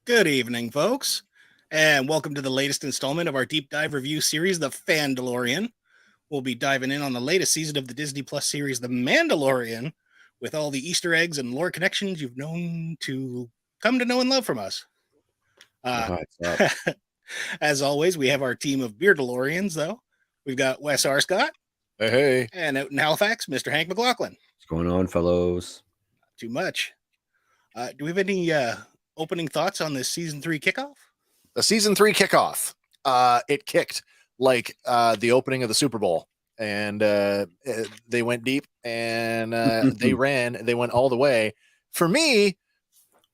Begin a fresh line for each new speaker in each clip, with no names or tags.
Good evening, folks, and welcome to the latest installment of our deep dive review series, The FANdalorian. We'll be diving in on the latest season of the Disney Plus series, The Mandalorian, with all the Easter eggs and lore connections you've known to come to know and love from us. As always, we have our team of Beardalorians, though. We've got Wes R. Scott.
Hey.
And out in Halifax, Mr. Hank McLaughlin.
What's going on, fellows?
Not too much. Do we have any opening thoughts on this season 3 kickoff?
The season 3 kickoff. It kicked like the opening of the Super Bowl, and they went deep and they went all the way. For me,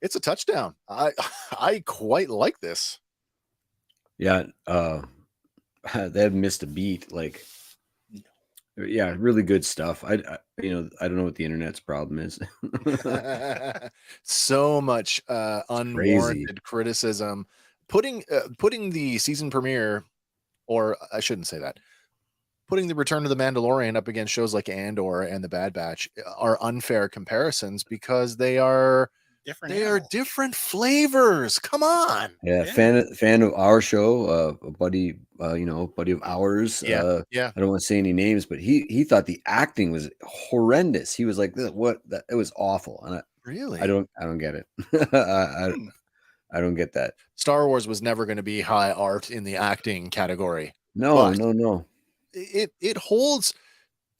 it's a touchdown. I quite like this.
Yeah, they haven't missed a beat. Like, yeah, really good stuff. I don't know what the internet's problem is.
So much unwarranted criticism. Putting the season premiere, or I shouldn't say that, putting the Return of the Mandalorian up against shows like Andor and The Bad Batch are unfair comparisons because they are different flavors. Come on.
Yeah. Fan of our show, a buddy of ours.
Yeah.
I don't want to say any names, but he thought the acting was horrendous. He was like, "What? It was awful." And
really,
I don't get it. I don't get that.
Star Wars was never going to be high art in the acting category.
No.
It holds.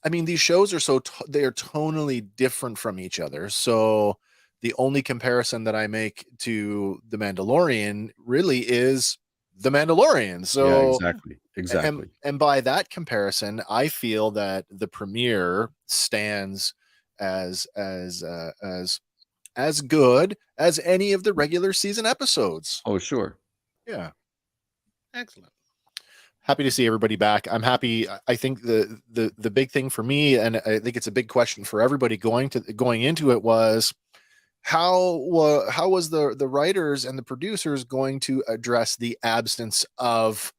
I mean, these shows are they are tonally different from each other. So the only comparison that I make to The Mandalorian really is The Mandalorian. So
yeah, exactly.
And by that comparison, I feel that the premiere stands as good as any of the regular season episodes.
Oh, sure.
Yeah.
Excellent.
Happy to see everybody back. I'm happy. I think the big thing for me, and I think it's a big question for everybody going into it, was how was the writers and the producers going to address the absence of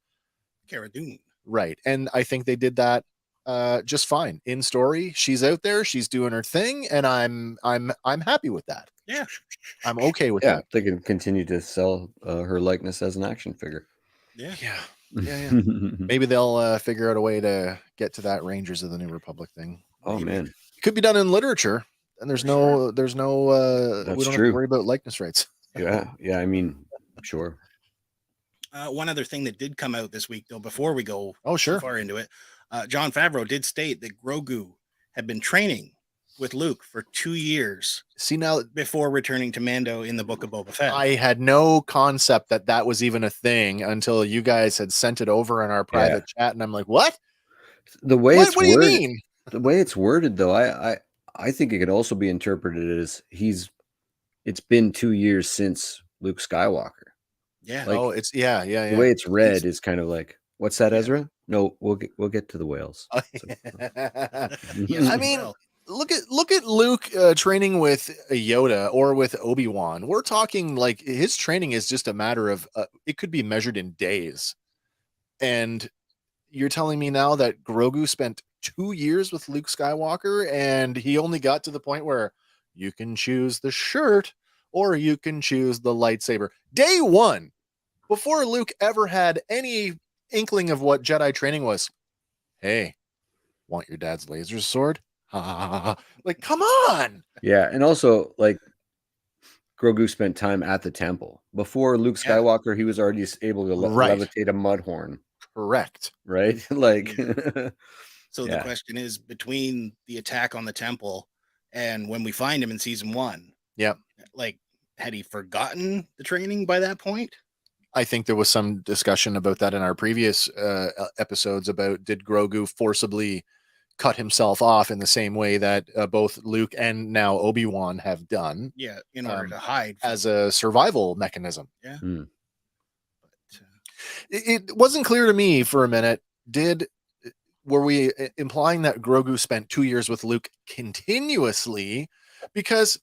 Cara Dune?
Right. And I think they did that just fine. In story, she's out there, she's doing her thing, and I'm happy with that.
Yeah.
I'm okay with
Yeah,
that.
they can continue to sell her likeness as an action figure.
Yeah.
Maybe they'll figure out a way to get to that Rangers of the New Republic thing.
Oh, man.
It could be done in literature, and there's no we don't have to worry about likeness rights.
Yeah, I mean, sure.
One other thing that did come out this week, though, before we go
too
far into it, Jon Favreau did state that Grogu had been training with Luke for 2 years.
See, now
before returning to Mando in the Book of Boba Fett.
I had no concept that was even a thing until you guys had sent it over in our private chat, and I'm like, what?
What
do you mean?
The way it's worded, though, I think it could also be interpreted as it's been 2 years since Luke Skywalker.
Yeah.
Like,
The
way it's read is kind of like, what's that, Ezra? No, we'll get to the whales.
Yes,
I mean, look at Luke training with Yoda or with Obi-Wan. We're talking like his training is just a matter of it could be measured in days. And you're telling me now that Grogu spent 2 years with Luke Skywalker and he only got to the point where you can choose the shirt or you can choose the lightsaber. Day one, before Luke ever had any inkling of what Jedi training was. Hey, want your dad's laser sword? Like, come on.
Yeah, and also like Grogu spent time at the temple. Before Luke Skywalker, he was already able to levitate a mudhorn.
Correct.
Right? Like
so the question is, between the attack on the temple and when we find him in season 1, like, had he forgotten the training by that point?
I think there was some discussion about that in our previous episodes about did Grogu forcibly cut himself off in the same way that both Luke and now Obi-Wan have done.
Yeah, in order to hide.
As a survival mechanism.
Yeah.
But, it wasn't clear to me for a minute. Were we implying that Grogu spent 2 years with Luke continuously? Because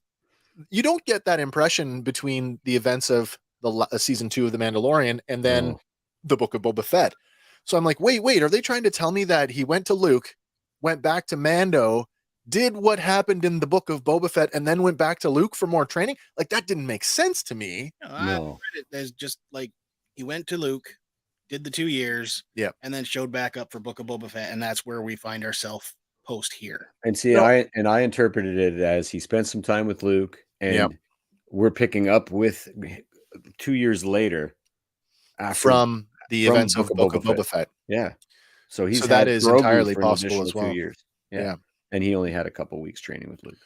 you don't get that impression between the events of the season 2 of The Mandalorian and then the Book of Boba Fett. So I'm like, wait, are they trying to tell me that he went to Luke, went back to Mando, did what happened in the book of Boba Fett and then went back to Luke for more training. Like that didn't make sense to me.
I
No.
read it as just like he went to Luke, did the 2 years,
Yep.
and then showed back up for Book of Boba Fett, and that's where we find ourselves post here.
And see,
No.
I interpreted it as he spent some time with Luke, and
Yep.
we're picking up with 2 years later after
From the
from
events of Book of
Boba
Boba Fett.
Yeah. So he's
So that
had
is
Grogu
entirely
for an
possible
additional
as well.
2 years.
Yeah.
And he only had a couple weeks training with Luke.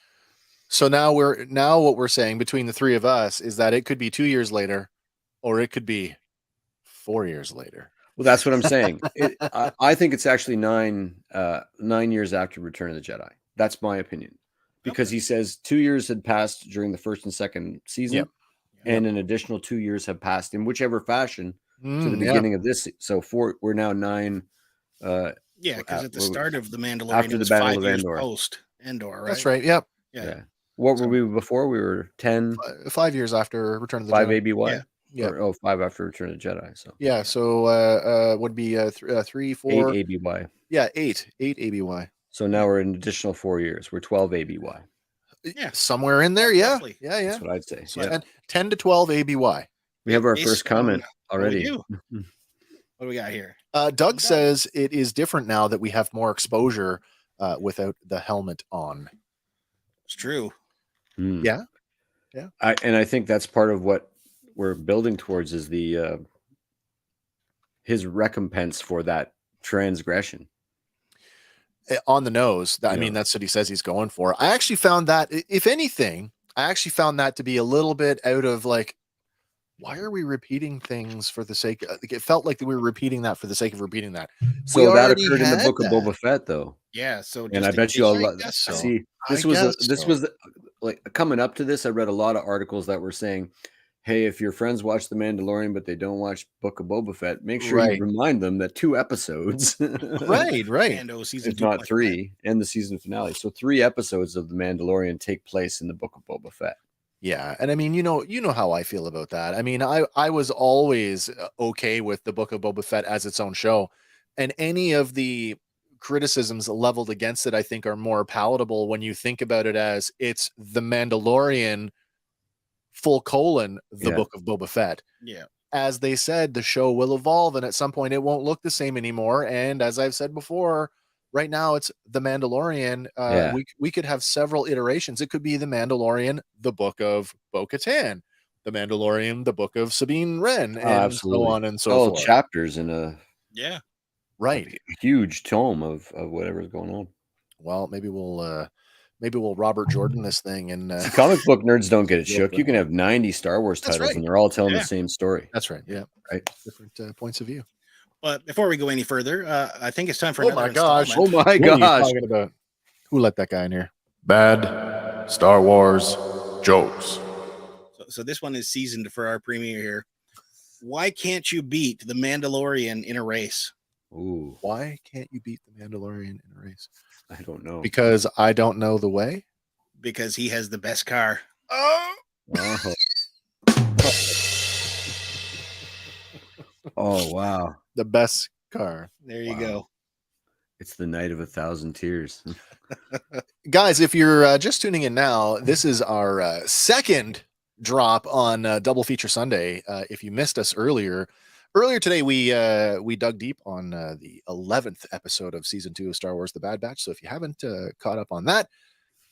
So now what we're saying between the three of us is that it could be 2 years later, or it could be 4 years later.
Well, that's what I'm saying. I think it's actually 9 years after Return of the Jedi. That's my opinion, because he says 2 years had passed during the first and second season,
Yep.
and an additional 2 years have passed in whichever fashion to the
Yeah.
beginning of this. So we're now 9.
Yeah, because at the
well,
start of the Mandalorian,
after
it
the
was
Battle
5
of
years
Endor.
post Endor, right?
That's right. Yep.
Yeah.
What
So-
were we before? We were 10,
5 years after Return of the
5
Jedi.
ABY?
Yeah.
Yeah.
Or 5 after Return of the Jedi. So
Yeah. So would be 3, 4.
8 ABY.
Yeah, 8 ABY.
So now we're an additional 4 years. We're 12 ABY.
Yeah.
Somewhere in there. Yeah.
Roughly.
Yeah.
That's what I'd say.
So
Yeah.
10 to 12 ABY.
We have our
Based
first comment
on what we
already.
do. What do we got here?
Doug says it is different now that we have more exposure without the helmet on.
It's true.
Hmm.
Yeah.
I think that's part of what we're building towards is the his recompense for that transgression.
On the nose. I
Yeah.
mean, that's what he says he's going for. I actually found that, if anything, to be a little bit out of like, why are we repeating things for the sake of, like, it felt like we were repeating that for the sake of repeating that.
So
We
that
already
occurred in the
had
book
that.
of Boba Fett, though.
Yeah. So
And I
just in
bet you
case-
all
I guess so.
see
I
this was
guess so.
like coming up to this. I read a lot of articles that were saying, "Hey, if your friends watch The Mandalorian but they don't watch Book of Boba Fett, make sure
Right.
you remind them that 2 episodes,
Right.
Mando season
if
2
not
plus
3, and the season finale. So 3 episodes of The Mandalorian take place in the Book of Boba Fett.
Yeah, and I mean, you know how I feel about that. I mean, I was always okay with the Book of Boba Fett as its own show, and any of the criticisms leveled against it, I think, are more palatable when you think about it as it's the Mandalorian : the
Yeah.
Book of Boba Fett.
Yeah.
As they said, the show will evolve, and at some point, it won't look the same anymore. And as I've said before, right now it's the Mandalorian.
Yeah.
We could have several iterations. It could be the Mandalorian, the Book of Bo-Katan, the Mandalorian, the Book of Sabine Wren, and
absolutely.
so on and so
Oh,
forth.
chapters in a
Yeah.
Right.
huge tome of whatever's going on.
Well, maybe we'll Robert Jordan this thing, and
See, comic book nerds don't get it
Yeah,
shook. You can have 90 Star Wars
That's
titles
right.
and they're all telling
Yeah.
the same story.
that's right. Yeah,
Right.
different points of view.
But before we go any further, I think it's time for
Oh
another
my gosh.
installment.
Oh my
What are you
gosh.
talking about? Who let that guy in here? Bad Star Wars jokes.
So this one is seasoned for our premiere here. Why can't you beat the Mandalorian in a race?
Ooh,
Why can't you beat the Mandalorian in a race?
I don't know.
Because I don't know the way.
Because he has the best car.
Oh,
Oh. Oh, wow.
the best car.
There you
Wow.
go.
It's the night of 1,000 tears.
Guys, if you're just tuning in now, this is our second drop on Double Feature Sunday. If you missed us earlier today, we dug deep on the 11th episode of season 2 of Star Wars: The Bad Batch. So if you haven't caught up on that,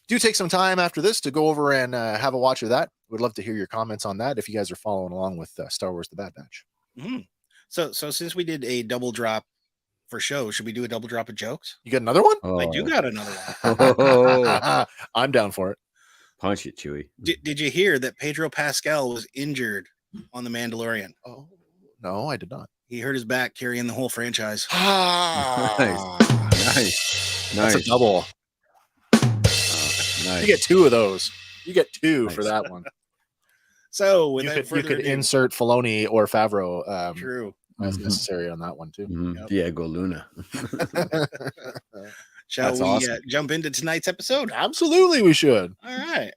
do take some time after this to go over and have a watch of that. We'd love to hear your comments on that if you guys are following along with Star Wars: The Bad Batch.
Mhm. So since we did a double drop for show, should we do a double drop of jokes?
You got another one?
Oh,
I do got another one.
Oh,
I'm down for it.
punch it, Chewie.
Did you hear that Pedro Pascal was injured on The Mandalorian?
Oh no, I did not.
He hurt his back carrying the whole franchise.
Nice.
That's a
Nice.
double.
Nice.
You get 2 of those. You get 2 for
Nice.
that one.
So
You
without
could
further ado,
insert Filoni or Favreau
true.
as
Mhm.
necessary on that one too.
Mhm.
Yep.
Diego Luna.
Shall
That's
we
awesome.
jump into tonight's episode?
Absolutely, we should.
All right.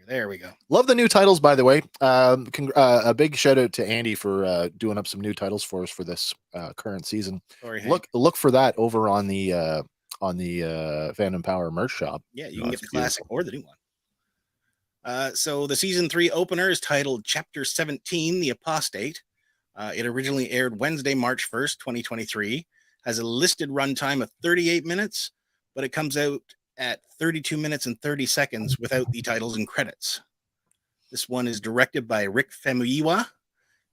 There we go.
Love the new titles, by the way. A big shout out to Andy for doing up some new titles for us for this current season.
Sorry, Hank.
Look for that over on the Fandom Power merch shop.
Yeah, you can get the classic or the new one. So the season 3 opener is titled Chapter 17, The Apostate. It originally aired Wednesday, March 1st, 2023. Has a listed runtime of 38 minutes, but it comes out at 32 minutes and 30 seconds without the titles and credits. This one is directed by Rick Famuyiwa,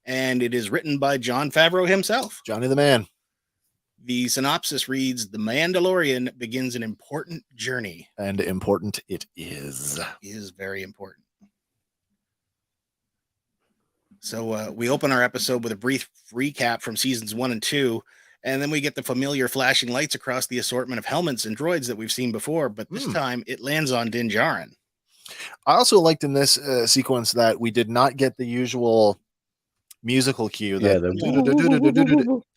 and it is written by Jon Favreau himself.
Johnny the Man.
The synopsis reads, The Mandalorian begins an important journey.
And important it is.
It is very important. So we open our episode with a brief recap from seasons 1 and 2, and then we get the familiar flashing lights across the assortment of helmets and droids that we've seen before, but this time it lands on Din Djarin.
I also liked in this sequence that we did not get the usual musical cue. That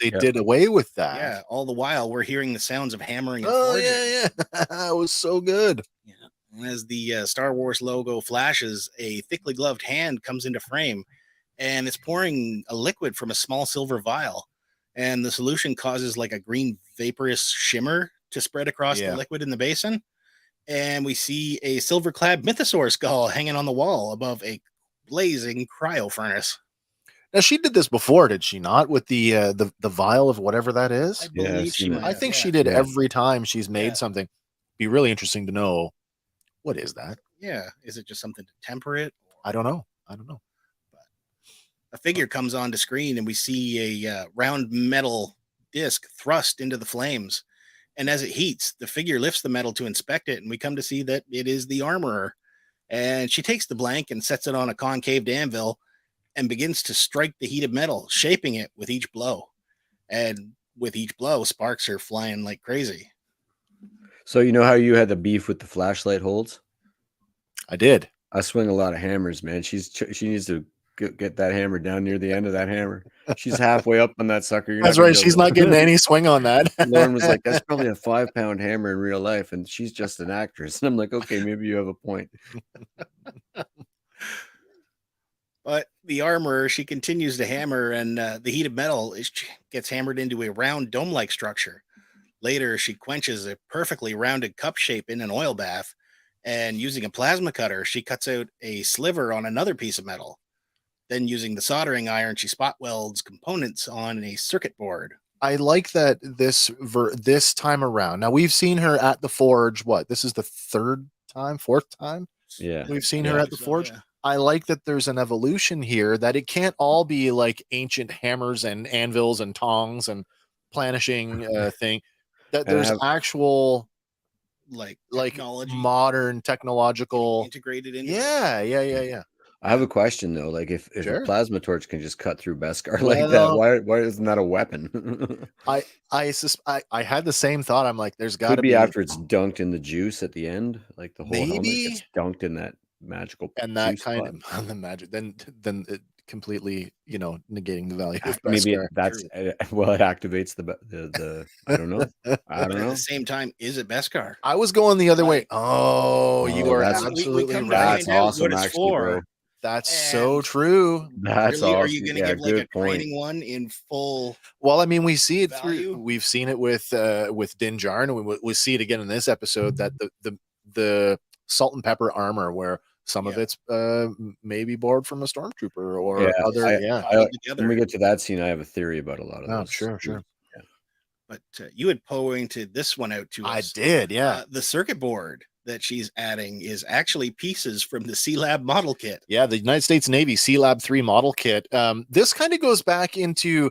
they did away with that.
Yeah, all the while we're hearing the sounds of hammering and
Oh,
forging.
yeah. It was so good.
Yeah. And as the Star Wars logo flashes, a thickly gloved hand comes into frame, and it's pouring a liquid from a small silver vial. And the solution causes like a green vaporous shimmer to spread across the liquid in the basin. And we see a silver-clad mythosaur skull hanging on the wall above a blazing cryo furnace.
Now she did this before, did she not? With the vial of whatever that is. I think she did every time she's made something. Be really interesting to know what is that.
Yeah, is it just something to temper it?
I don't know.
A figure comes onto screen and we see a round metal disc thrust into the flames. And as it heats, the figure lifts the metal to inspect it, and we come to see that it is the armorer. And she takes the blank and sets it on a concave anvil and begins to strike the heated metal, shaping it with each blow. And with each blow, sparks are flying like crazy.
So you know how you had the beef with the flashlight holds?
I did.
I swing a lot of hammers, man. She needs to get that hammer down near the end of that hammer. She's halfway up on that sucker.
That's right. She's not getting any swing on that.
Lauren was like, that's probably a 5-pound hammer in real life, and she's just an actress. And I'm like, okay, maybe you have a point.
But the armorer, she continues to hammer, and the heated metal gets hammered into a round dome-like structure. Later, she quenches a perfectly rounded cup shape in an oil bath, and using a plasma cutter, she cuts out a sliver on another piece of metal. Then using the soldering iron, she spot welds components on a circuit board.
I like that this time around. Now we've seen her at the forge. What? This is the fourth time?
Yeah.
We've seen her at the forge. Yeah. I like that there's an evolution here, that it can't all be like ancient hammers and anvils and tongs and planishing thing. That there's actual like technology, modern technological
integrated into
Yeah.
I have a question though. Like if a plasma torch can just cut through Beskar like that, why isn't that a weapon?
I had the same thought. I'm like, there's got to
be after it's dunked in the juice at the end, like the whole helmet gets dunked in that magical
and that kind of the magic. Then it completely, negating the value of Beskar.
Maybe that's it activates the I don't know.
At the same time, is it Beskar?
I was going the other way. Oh, you are absolutely right.
That's awesome, actually, bro.
That's so true.
That's
really,
awesome.
Are you going to give like a training one in full?
Well, I mean, we see it through. We've seen it with Din Djarin, and we see it again in this episode that the salt and pepper armor, where some of it's maybe borrowed from a stormtrooper or other.
When we get to that scene, I have a theory about a lot of those.
Sure.
Yeah.
But you had pointed this one out to us.
I did, yeah.
The circuit board that she's adding is actually pieces from the C-Lab model kit.
Yeah, the United States Navy C-Lab 3 model kit. This kind of goes back into,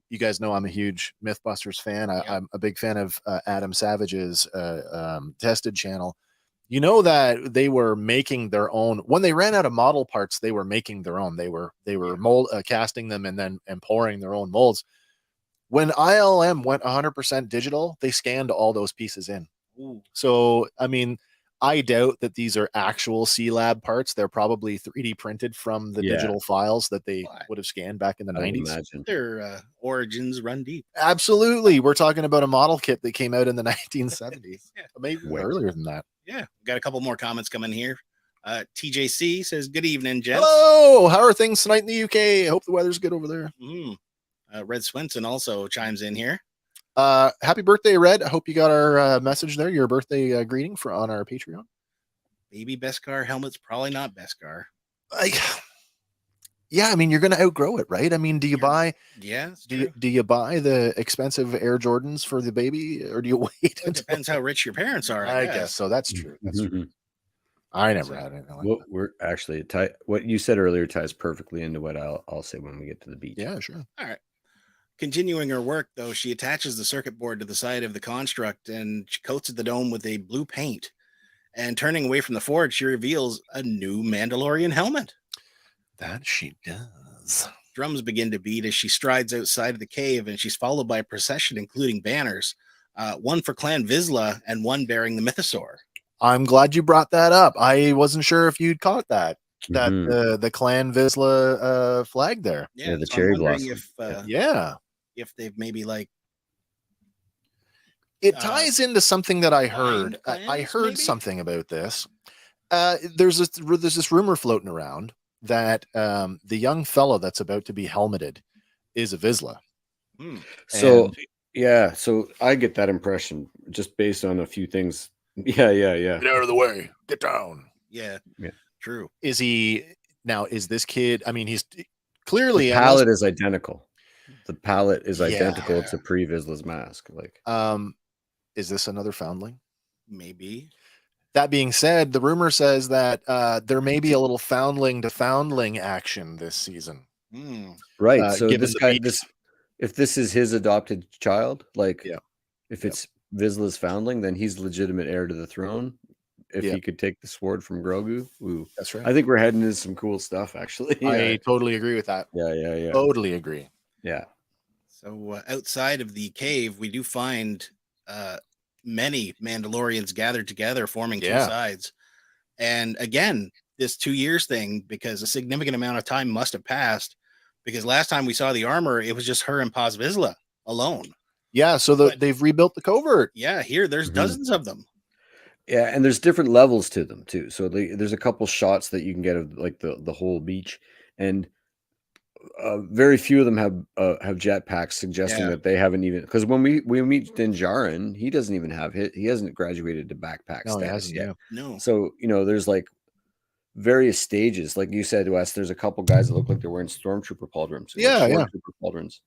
you guys know I'm a huge Mythbusters fan. I'm a big fan of Adam Savage's Tested channel. You know that they were making their own. When they ran out of model parts, they were making their own. They were casting them and pouring their own molds. When ILM went 100% digital, they scanned all those pieces in.
Ooh.
So, I mean, I doubt that these are actual C-Lab parts. They're probably 3D printed from the digital files that they would have scanned back in the 90s.
Imagine.
Their origins run deep.
Absolutely. We're talking about a model kit that came out in the 1970s. Maybe earlier than that.
Yeah. Got a couple more comments coming here. TJC says, good evening, gents.
Hello, how are things tonight in the UK? I hope the weather's good over there.
Red Swenson also chimes in here.
Happy birthday, Red. I hope you got our message there, your birthday greeting on our Patreon.
Baby Beskar helmet's probably not Beskar.
Yeah, I mean, you're going to outgrow it, right? I mean, do you buy?
Yeah,
do you buy the expensive Air Jordans for the baby, or do you wait?
It depends how rich your parents are.
I guess so. That's true. That's true. I never had anything like that.
We're actually what you said earlier ties perfectly into what I'll say when we get to the beach.
Yeah, sure.
All right. Continuing her work, though, she attaches the circuit board to the side of the construct and she coats the dome with a blue paint. And turning away from the forge, she reveals a new Mandalorian helmet.
That she does.
Drums begin to beat as she strides outside of the cave, and she's followed by a procession, including banners, one for Clan Vizsla and one bearing the mythosaur.
I'm glad you brought that up. I wasn't sure if you'd caught that. The Clan Vizsla flag there.
Yeah, the cherry blossom.
If they've maybe like
it ties into something that I heard. I heard something about this. There's this rumor floating around that the young fellow that's about to be helmeted is a Vizsla.
So I get that impression just based on a few things. Yeah.
Get out of the way. Get down.
Yeah. True.
Is this kid? I mean, he's clearly
the palette is identical. The palette is identical to pre-Vizsla's mask. Like,
is this another foundling?
Maybe.
That being said, the rumor says that there may be a little foundling to foundling action this season.
Right. So this guy, if this is his adopted child, if it's Vizsla's foundling, then he's legitimate heir to the throne. If he could take the sword from Grogu,
that's right.
I think we're heading into some cool stuff. Actually,
I totally agree with that.
Yeah.
Totally agree.
Yeah.
So outside of the cave, we do find many Mandalorians gathered together, forming two sides. And again, this 2 years thing, because a significant amount of time must have passed, because last time we saw the armor, it was just her and Paz Vizsla alone.
Yeah, so they've rebuilt the covert.
Yeah, here there's dozens of them.
Yeah, and there's different levels to them too. So there's a couple shots that you can get of like the whole beach, and very few of them have jetpacks, suggesting that they haven't even, because when we meet Djarin, he doesn't even have he hasn't graduated to backpack status yet.
No.
So there's like various stages, like you said, Wes. There's a couple guys that look like they're wearing stormtrooper pauldrons. Pauldrons.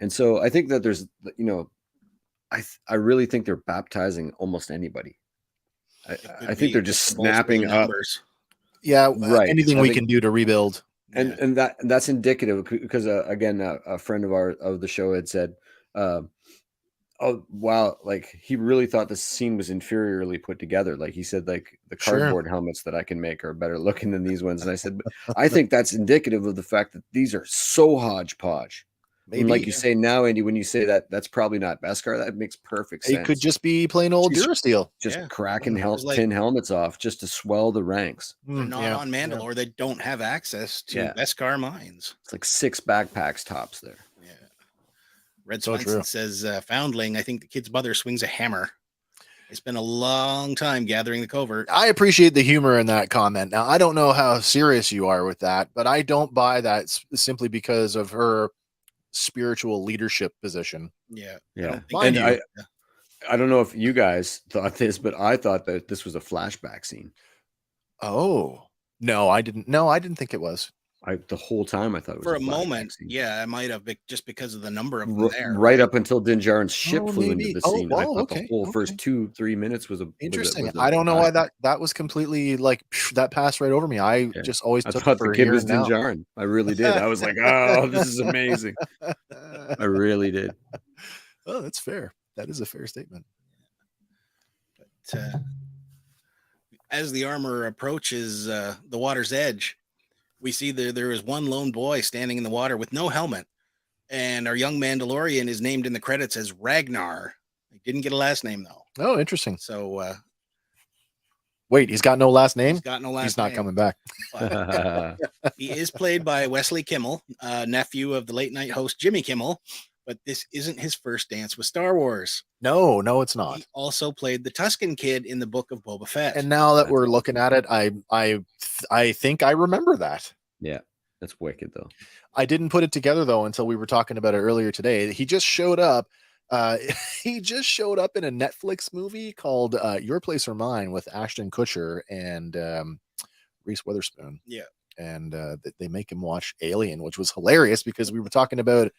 And so I think that there's I really think they're baptizing almost anybody. I think they're just snapping up.
Yeah, right. Anything we can do to rebuild.
And that's indicative, because again, a friend of the show had said, oh wow, like he really thought this scene was inferiorly put together. Like he said, like the cardboard helmets that I can make are better looking than these ones. And I said, but I think that's indicative of the fact that these are so hodgepodge. Maybe, and like you say now, Andy, when you say that, that's probably not Beskar. That makes perfect sense.
It could just be plain old Durasteel.
Just cracking tin helmets off just to swell the ranks.
They're not on Mandalore. They don't have access to Beskar mines.
It's like 6 backpacks tops there.
Yeah. Red Swenson says, Foundling, I think the kid's mother swings a hammer. They spent a long time gathering the covert.
I appreciate the humor in that comment. Now, I don't know how serious you are with that, but I don't buy that simply because of her spiritual leadership position.
Yeah. And I don't know if you guys thought this, but I thought that this was a flashback scene.
Oh, no, I didn't. No, I didn't think it was.
The whole time I thought it was
for a moment. Yeah, I might have, just because of the number of them there.
Right up until Djarin's ship flew into the scene. I thought the whole first 2-3 minutes was
interesting. I don't know why that was completely like that passed right over me. I just always took
thought the kid was Djarin. I really did. I was like, oh, this is amazing. I really did.
Oh, that's fair. That is a fair statement.
But as the armor approaches the water's edge, we see there is one lone boy standing in the water with no helmet. And our young Mandalorian is named in the credits as Ragnar. He didn't get a last name, though.
Oh, interesting.
So,
wait, he's got no last name?
He's got no last
name. He's not coming back.
He is played by Wesley Kimmel, nephew of the late night host Jimmy Kimmel. But this isn't his first dance with Star Wars.
No, it's not.
He also played the Tusken Kid in the Book of Boba Fett.
And now that
That's
we're
awesome.
looking at it, I think I remember that.
Yeah, that's wicked though.
I didn't put it together though until we were talking about it earlier today. He just showed up. He just showed up in a Netflix movie called Your Place or Mine with Ashton Kutcher and Reese Witherspoon.
Yeah.
And they make him watch Alien, which was hilarious because we were talking about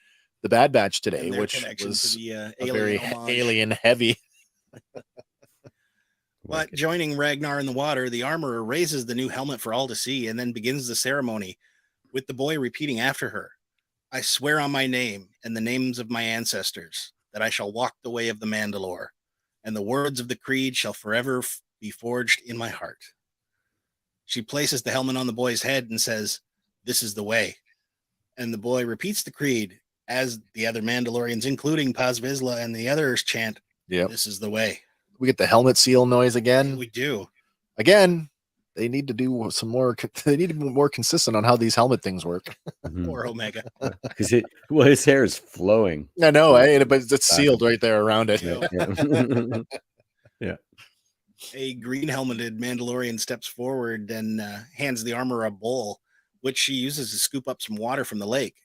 the Bad Batch today,
And their
which
connection
was
to the
a
alien
very
homage.
alien heavy.
But
Wicked.
joining Ragnar in the water, the armorer raises the new helmet for all to see and then begins the ceremony, with the boy repeating after her, "I swear on my name and the names of my ancestors that I shall walk the way of the Mandalore, and the words of the creed shall forever be forged in my heart." She places the helmet on the boy's head and says, "This is the way." And the boy repeats the creed as the other Mandalorians, including Paz Vizsla and the others, chant,
Yep.
"This is the way."
We get the helmet seal noise again.
We do.
Again, they need to do some more. They need to be more consistent on how these helmet things work.
Mhm.
Poor Omega.
Because his hair is flowing.
I know, but it's sealed right there around it.
Yeah.
Yeah.
A green helmeted Mandalorian steps forward and hands the armorer a bowl, which she uses to scoop up some water from the lake.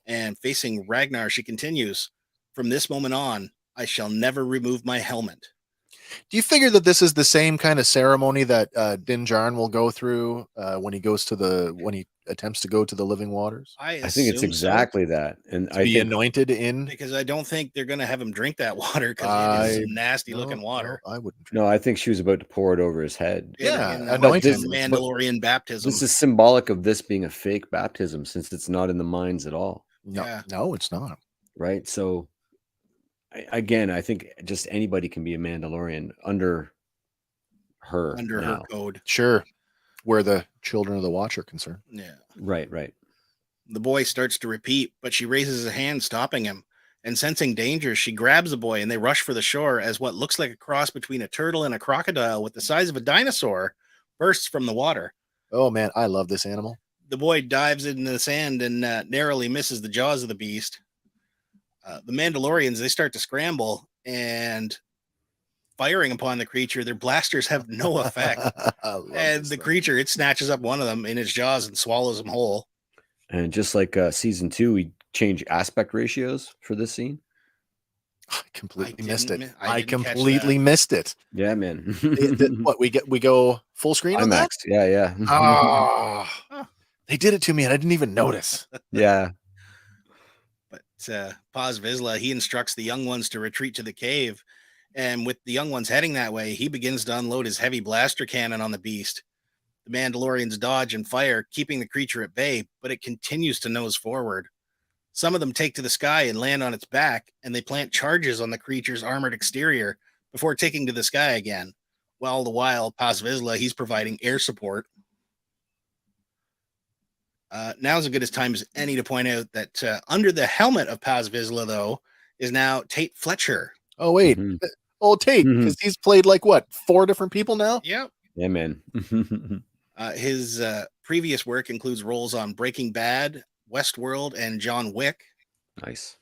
And facing Ragnar, she continues, "From this moment on, I shall never remove my helmet."
Do you figure that this is the same kind of ceremony that Din Djarin will go through when he attempts to go to the living waters?
I think it's
assume so,
exactly that. And
To
I
be
think
anointed in?
because I don't think they're going to have him drink that water because it is some nasty
No,
looking water.
no, I wouldn't.
no, I think she was about to pour it over his head.
Yeah,
in
anointed.
Mandalorian baptism.
This is symbolic of this being a fake baptism since it's not in the mines at all.
No,
Yeah.
no, it's not.
Right. So again, I think just anybody can be a Mandalorian under her.
under
now.
her code.
Sure, where the children of the Watch are concerned.
Yeah.
Right.
The boy starts to repeat, but she raises a hand, stopping him. And sensing danger, she grabs the boy and they rush for the shore as what looks like a cross between a turtle and a crocodile with the size of a dinosaur bursts from the water.
Oh man, I love this animal.
The boy dives into the sand and narrowly misses the jaws of the beast. The Mandalorians, they start to scramble and firing upon the creature. Their blasters have no effect.
I love
And
this
the
thing.
creature, it snatches up one of them in its jaws and swallows him whole.
And just like season 2, we change aspect ratios for this scene.
I completely
I
missed it.
didn't- I
I
didn't catch
completely
that.
missed it.
Yeah, man.
What we go full screen on that?
IMAX. Yeah.
Oh, they did it to me and I didn't even notice.
Yeah.
But Paz Vizsla, he instructs the young ones to retreat to the cave. And with the young ones heading that way, he begins to unload his heavy blaster cannon on the beast. The Mandalorians dodge and fire, keeping the creature at bay, but it continues to nose forward. Some of them take to the sky and land on its back, and they plant charges on the creature's armored exterior before taking to the sky again. While the while, Paz Vizsla, he's providing air support. Now's as good as time as any to point out that under the helmet of Paz Vizsla, though, is now Tate Fletcher.
Oh wait.
Mhm.
Oh Tate, because he's played like what, 4 different people now?
Yep.
Yeah, man.
His previous work includes roles on Breaking Bad, Westworld, and John Wick.
Nice.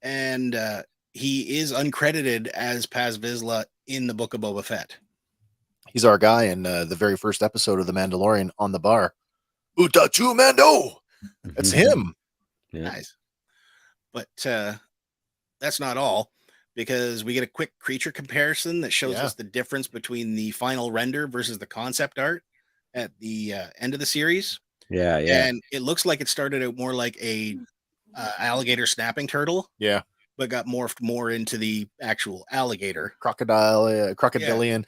And he is uncredited as Paz Vizsla in the Book of Boba Fett.
He's our guy in the very first episode of The Mandalorian on the bar. Utachu Mando. That's him.
Yeah.
Nice. But that's not all, because we get a quick creature comparison that shows us the difference between the final render versus the concept art at the end of the series.
Yeah.
And it looks like it started out more like a alligator snapping turtle.
Yeah.
But got morphed more into the actual alligator.
Crocodilian.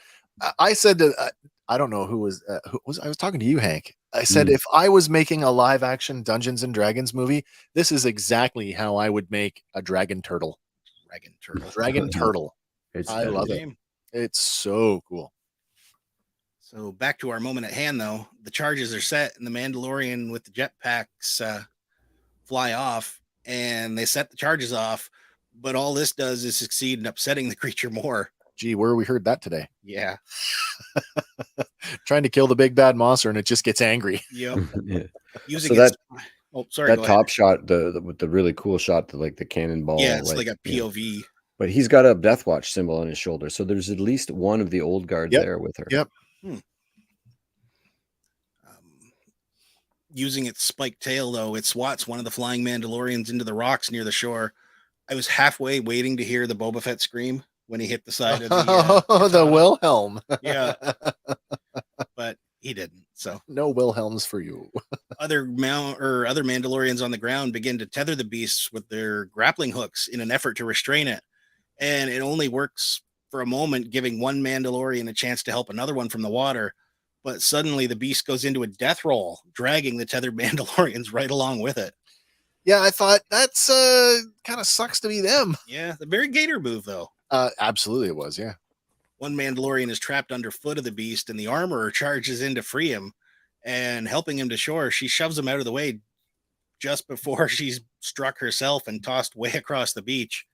I said that I don't know who was I was talking to you, Hank. I said if I was making a live action Dungeons and Dragons movie, this is exactly how I would make a dragon turtle. Dragon turtle. I love it. It's so cool.
So back to our moment at hand, though. The charges are set, and the Mandalorian with the jetpacks fly off, and they set the charges off. But all this does is succeed in upsetting the creature more.
Gee, where we heard that today?
Yeah.
Trying to kill the big bad monster, and it just gets angry.
Yep.
Yeah.
Using
So
its, Oh, sorry.
That
Go
top
ahead.
shot, with the really cool shot, like the cannonball.
Yeah, it's like a
you know.
POV.
But he's got a Death Watch symbol on his shoulder, so there's at least one of the old guard
Yep.
there with her.
Yep.
Using its spiked tail, though, it swats one of the flying Mandalorians into the rocks near the shore. I was halfway waiting to hear the Boba Fett scream when he hit the side of the
the
katana.
Wilhelm.
Yeah, but he didn't. So
no Wilhelms for you.
other Mandalorians on the ground begin to tether the beasts with their grappling hooks in an effort to restrain it, and it only works for a moment, giving one Mandalorian a chance to help another one from the water. But suddenly the beast goes into a death roll, dragging the tethered Mandalorians right along with it.
Yeah, I thought that's kind of sucks to be them.
Yeah, the very Gator move, though.
Absolutely it was, yeah.
One Mandalorian is trapped underfoot of the beast, and the armorer charges in to free him. And helping him to shore, she shoves him out of the way just before she's struck herself and tossed way across the beach.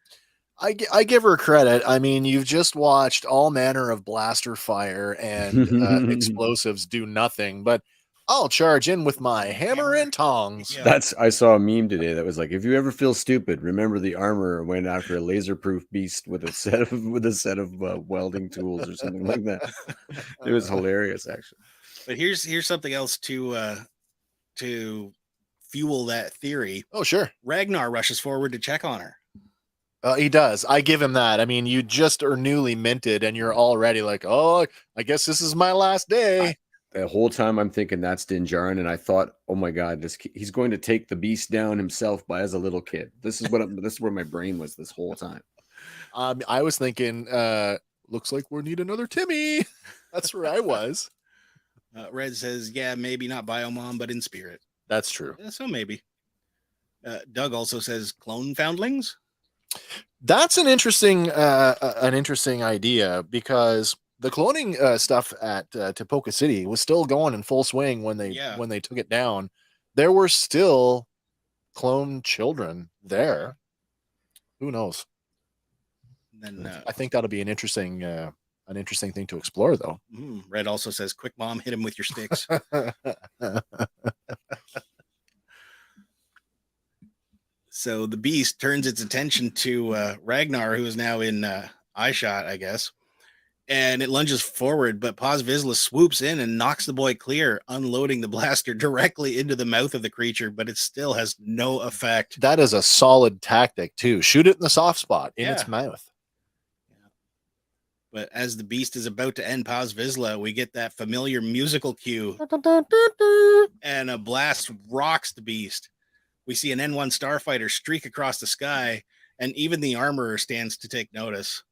I give her credit. I mean, you've just watched all manner of blaster fire and explosives do nothing, but I'll charge in with my hammer and tongs.
Yeah.
I saw a meme today that was like, if you ever feel stupid, remember the armorer went after a laser-proof beast with a set of welding tools or something like that. It was hilarious, actually.
But here's something else to fuel that theory.
Oh, sure.
Ragnar rushes forward to check on her.
He does. I give him that. I mean, you just are newly minted and you're already like, oh, I guess this is my last day.
The whole time I'm thinking that's Din Djarin, and I thought, oh my God, he's going to take the beast down himself as a little kid. This is where my brain was this whole time.
I was thinking, looks like we need another Timmy. That's where I was.
Red says, yeah, maybe not Biomom, but in spirit.
That's true.
Yeah, so maybe. Doug also says clone foundlings.
That's an interesting idea, because the cloning stuff at Tapoca City was still going in full swing when they took it down. There were still clone children there. Who knows?
Then
I think that'll be an interesting thing to explore, though.
Red also says, quick mom, hit him with your sticks. So the beast turns its attention to Ragnar, who is now in eye shot, I guess, and it lunges forward, but Paz Vizsla swoops in and knocks the boy clear, unloading the blaster directly into the mouth of the creature, but it still has no effect.
That is a solid tactic, too. Shoot it in the soft spot, in its mouth.
Yeah. But as the beast is about to end Paz Vizsla, we get that familiar musical cue, and a blast rocks the beast. We see an N1 starfighter streak across the sky, and even the armorer stands to take notice.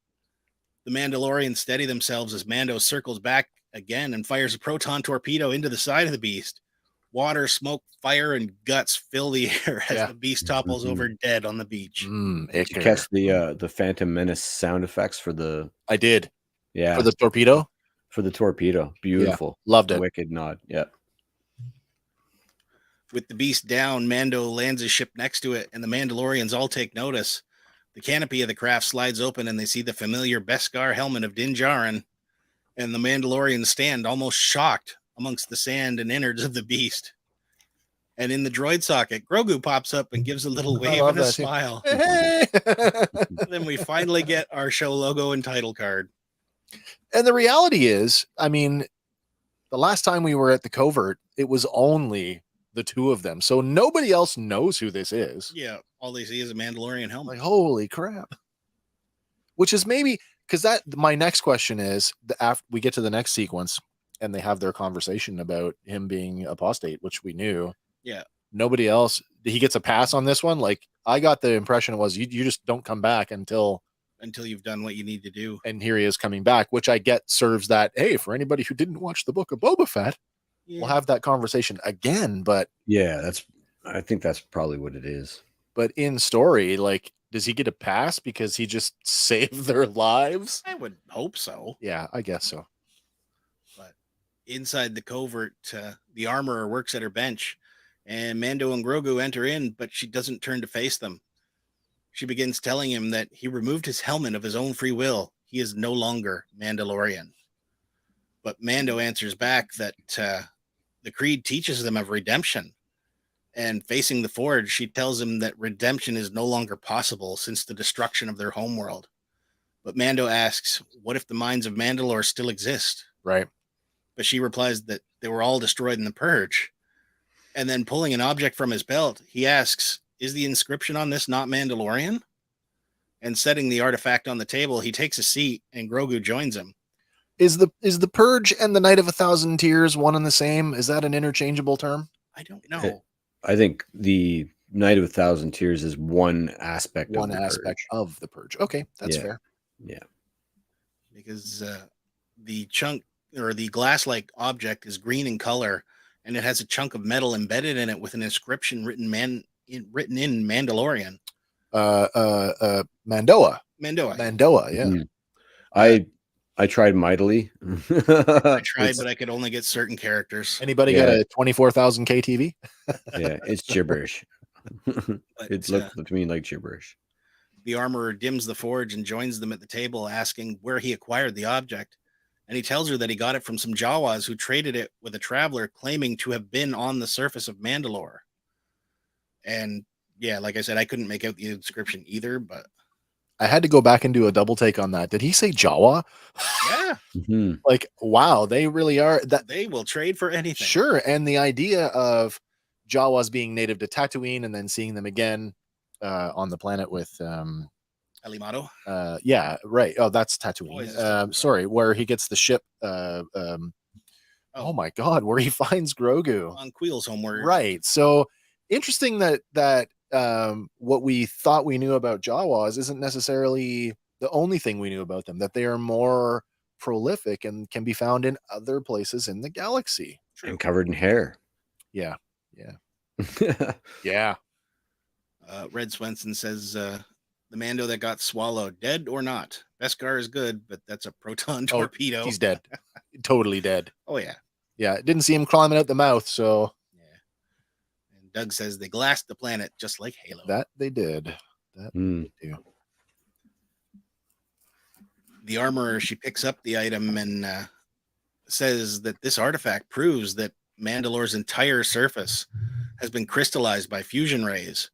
The Mandalorians steady themselves as Mando circles back again and fires a proton torpedo into the side of the beast. Water, smoke, fire, and guts fill the air as the beast topples over dead on the beach.
Did you catch the Phantom Menace sound effects for the...
I did.
Yeah.
For the torpedo?
For the torpedo. Beautiful.
Yeah, loved it.
Wicked nod. Yeah.
With the beast down, Mando lands his ship next to it, and the Mandalorians all take notice. The canopy of the craft slides open, and they see the familiar Beskar helmet of Din Djarin, and the Mandalorians stand almost shocked amongst the sand and innards of the beast. And in the droid socket, Grogu pops up and gives a little wave and a smile.
Hey!
Then we finally get our show logo and title card.
And the reality is, I mean, the last time we were at the covert, it was only the two of them, so nobody else knows who this is.
Yeah, all they see is a Mandalorian helmet.
Like, holy crap. Which is maybe because my next question is, after we get to the next sequence and they have their conversation about him being apostate, which we knew.
Yeah.
Nobody else, he gets a pass on this one. Like, I got the impression it was you just don't come back until
you've done what you need to do.
And here he is coming back, which I get serves that, hey, for anybody who didn't watch the book of Boba Fett, we'll have that conversation again. But
yeah, I think that's probably what it is.
But in story, like, does he get a pass because he just saved their lives?
I would hope so.
Yeah, I guess so.
But inside the covert, the armorer works at her bench, and Mando and Grogu enter in, but she doesn't turn to face them. She begins telling him that he removed his helmet of his own free will. He is no longer Mandalorian. But Mando answers back that the creed teaches them of redemption. And facing the Forge, she tells him that redemption is no longer possible since the destruction of their homeworld. But Mando asks, what if the mines of Mandalore still exist?
Right.
But she replies that they were all destroyed in the Purge. And then pulling an object from his belt, he asks, is the inscription on this not Mandalorian? And setting the artifact on the table, he takes a seat and Grogu joins him.
Is the Purge and the Night of 1,000 Tears one and the same? Is that an interchangeable term?
I don't know.
I think the Night of 1,000 Tears is one aspect
One
of the
aspect of the Purge. Okay, that's
Yeah.
fair.
Yeah.
Because the chunk or the glass-like object is green in color, and it has a chunk of metal embedded in it with an inscription written in Mandalorian.
Mandoa.
Mandoa.
Yeah.
Mm. I tried mightily.
I tried, but I could only get certain characters.
Anybody got a 24,000K TV?
Yeah, it's gibberish.
But,
It looked to me like gibberish.
the armorer dims the Forge and joins them at the table, asking where he acquired the object. And he tells her that he got it from some Jawas who traded it with a traveler claiming to have been on the surface of Mandalore. And yeah, like I said, I couldn't make out the inscription either, but
I had to go back and do a double take on that. Did he say Jawa?
yeah,
Mhm.
Like, wow, they really are that.
they will trade for anything.
Sure. And the idea of Jawas being native to Tatooine and then seeing them again on the planet with
Alimato.
yeah, right. Oh, that's Tatooine.
is this Tatooine?
Sorry, where he gets the ship oh my god, where he finds Grogu.
On Queel's homeworld.
Right. So interesting that what we thought we knew about Jawas isn't necessarily the only thing we knew about them, that they are more prolific and can be found in other places in the galaxy.
True.
And covered in hair.
Yeah. Yeah.
Red Swenson says the Mando that got swallowed, dead or not. Beskar is good, but that's a proton torpedo.
He's dead. Totally dead.
Oh, yeah.
Yeah. Didn't see him climbing out the mouth, so
Yeah. And Doug says they glassed the planet just like Halo.
that they did. That
Mm.
they do.
The armorer, she picks up the item and says that this artifact proves that Mandalore's entire surface has been crystallized by fusion rays.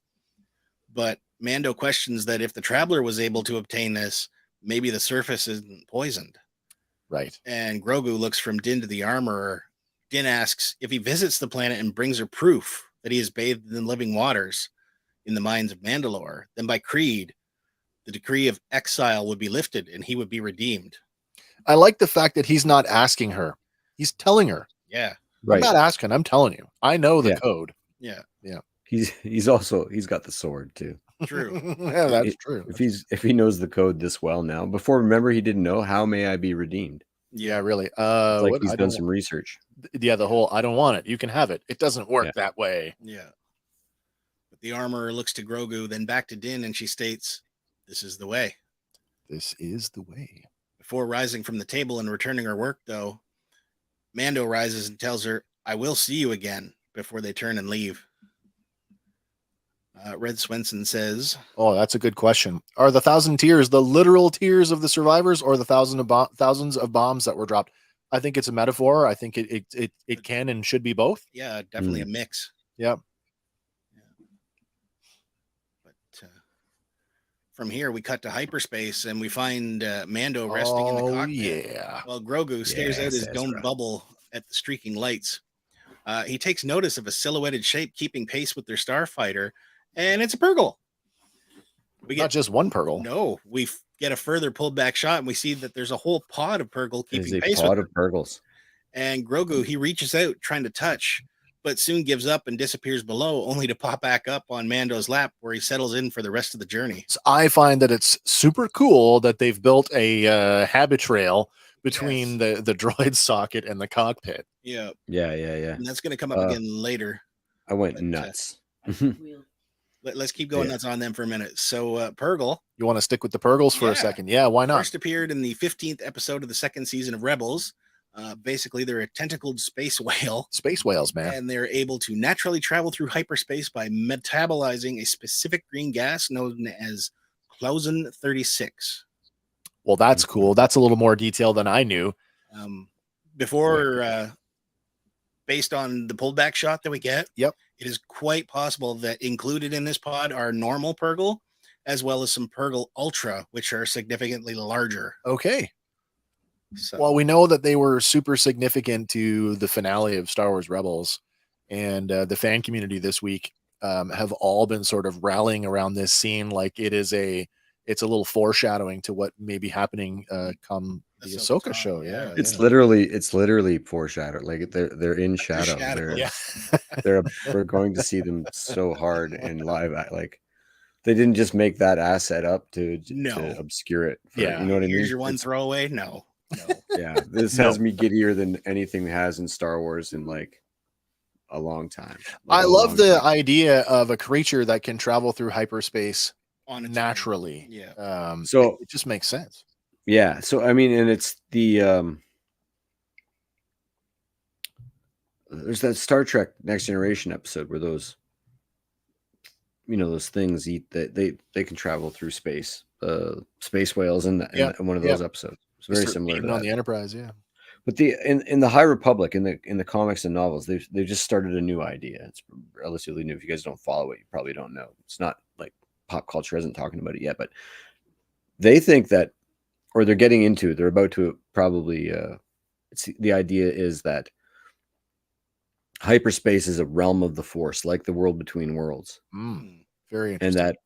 But Mando questions that if the traveler was able to obtain this, maybe the surface isn't poisoned.
Right.
And Grogu looks from Din to the armorer. Din asks if he visits the planet and brings her proof that he is bathed in living waters in the mines of Mandalore, then by creed, the decree of exile would be lifted and he would be redeemed.
I like the fact that he's not asking her. He's telling her.
Yeah.
Right.
I'm not asking. I'm telling you. I know the
Yeah.
code.
Yeah.
He's got the sword too.
True.
Yeah, that's true.
If he knows the code this well now, before remember he didn't know, how may I be redeemed?
Yeah, really.
It's like
What?
he's
I
done
don't-
some research.
Yeah, the whole I don't want it. You can have it. It doesn't work
Yeah.
that way.
Yeah. But the armorer looks to Grogu, then back to Din, and she states, "This is the way."
This is the way.
Before rising from the table and returning her work, though, Mando rises and tells her, "I will see you again," before they turn and leave. Red Swenson says,
Oh, that's a good question. Are the 1,000 tears the literal tears of the survivors, or the thousands of bombs that were dropped? I think it's a metaphor. I think it can and should be both.
yeah, definitely a mix.
Yep.
But from here, we cut to hyperspace and we find Mando resting in the cockpit.
Yeah.
While Grogu stares out his
Ezra.
domed bubble at the streaking lights. He takes notice of a silhouetted shape keeping pace with their starfighter, and it's a Purgle. We
Not
get
just one Purgle.
no, we get a further pulled back shot, and we see that there's a whole pod of Purgle
It is
keeping
a
pace
pod
with
of Purgles.
And Grogu, he reaches out trying to touch, but soon gives up and disappears below, only to pop back up on Mando's lap, where he settles in for the rest of the journey.
So I find that it's super cool that they've built a habit trail between the droid socket and the cockpit.
Yeah,
Yeah.
and that's going to come up again later.
I went
But,
nuts.
Let's keep going
Yeah.
nuts on them for a minute. So Purgle
You want to stick with the Purgles for a
Yeah.
second? Yeah, why not?
first appeared in the 15th episode of the second season of Rebels. Basically, they're a tentacled space whale,
Space whales, man.
and they're able to naturally travel through hyperspace by metabolizing a specific green gas known as Clausen 36.
Well, that's cool. That's a little more detail than I knew.
Before, based on the pulled back shot that we get,
Yep.
it is quite possible that included in this pod are normal Purgle, as well as some Purgle Ultra, which are significantly larger.
Okay.
So,
Well, we know that they were super significant to the finale of Star Wars Rebels, and the fan community this week have all been sort of rallying around this scene like it's a little foreshadowing to what may be happening come the
Ahsoka's
Ahsoka
on,
show.
yeah.
It's literally foreshadowed. Like they're in shadow.
shadow.
We're going to see them so hard in live. Like they didn't just make that asset up to obscure it. You know what I mean?
Here's your one throwaway. No.
Yeah, this has me giddier than anything has in Star Wars in like a long time.
I love the idea of a creature that can travel through hyperspace
On its
naturally.
Yeah.
So
it just makes sense.
Yeah. So I mean, and it's the there's that Star Trek Next Generation episode where those those things eat that they can travel through space. Space whales in one of those episodes. It's very similar to that.
On the Enterprise, yeah.
But in the High Republic, in the comics and novels, they've just started a new idea. It's relatively new. If you guys don't follow it, you probably don't know. It's not like pop culture isn't talking about it yet, but they think that, or they're getting into, they're about to probably. The idea is that hyperspace is a realm of the Force, like the world between worlds.
Very interesting.
And that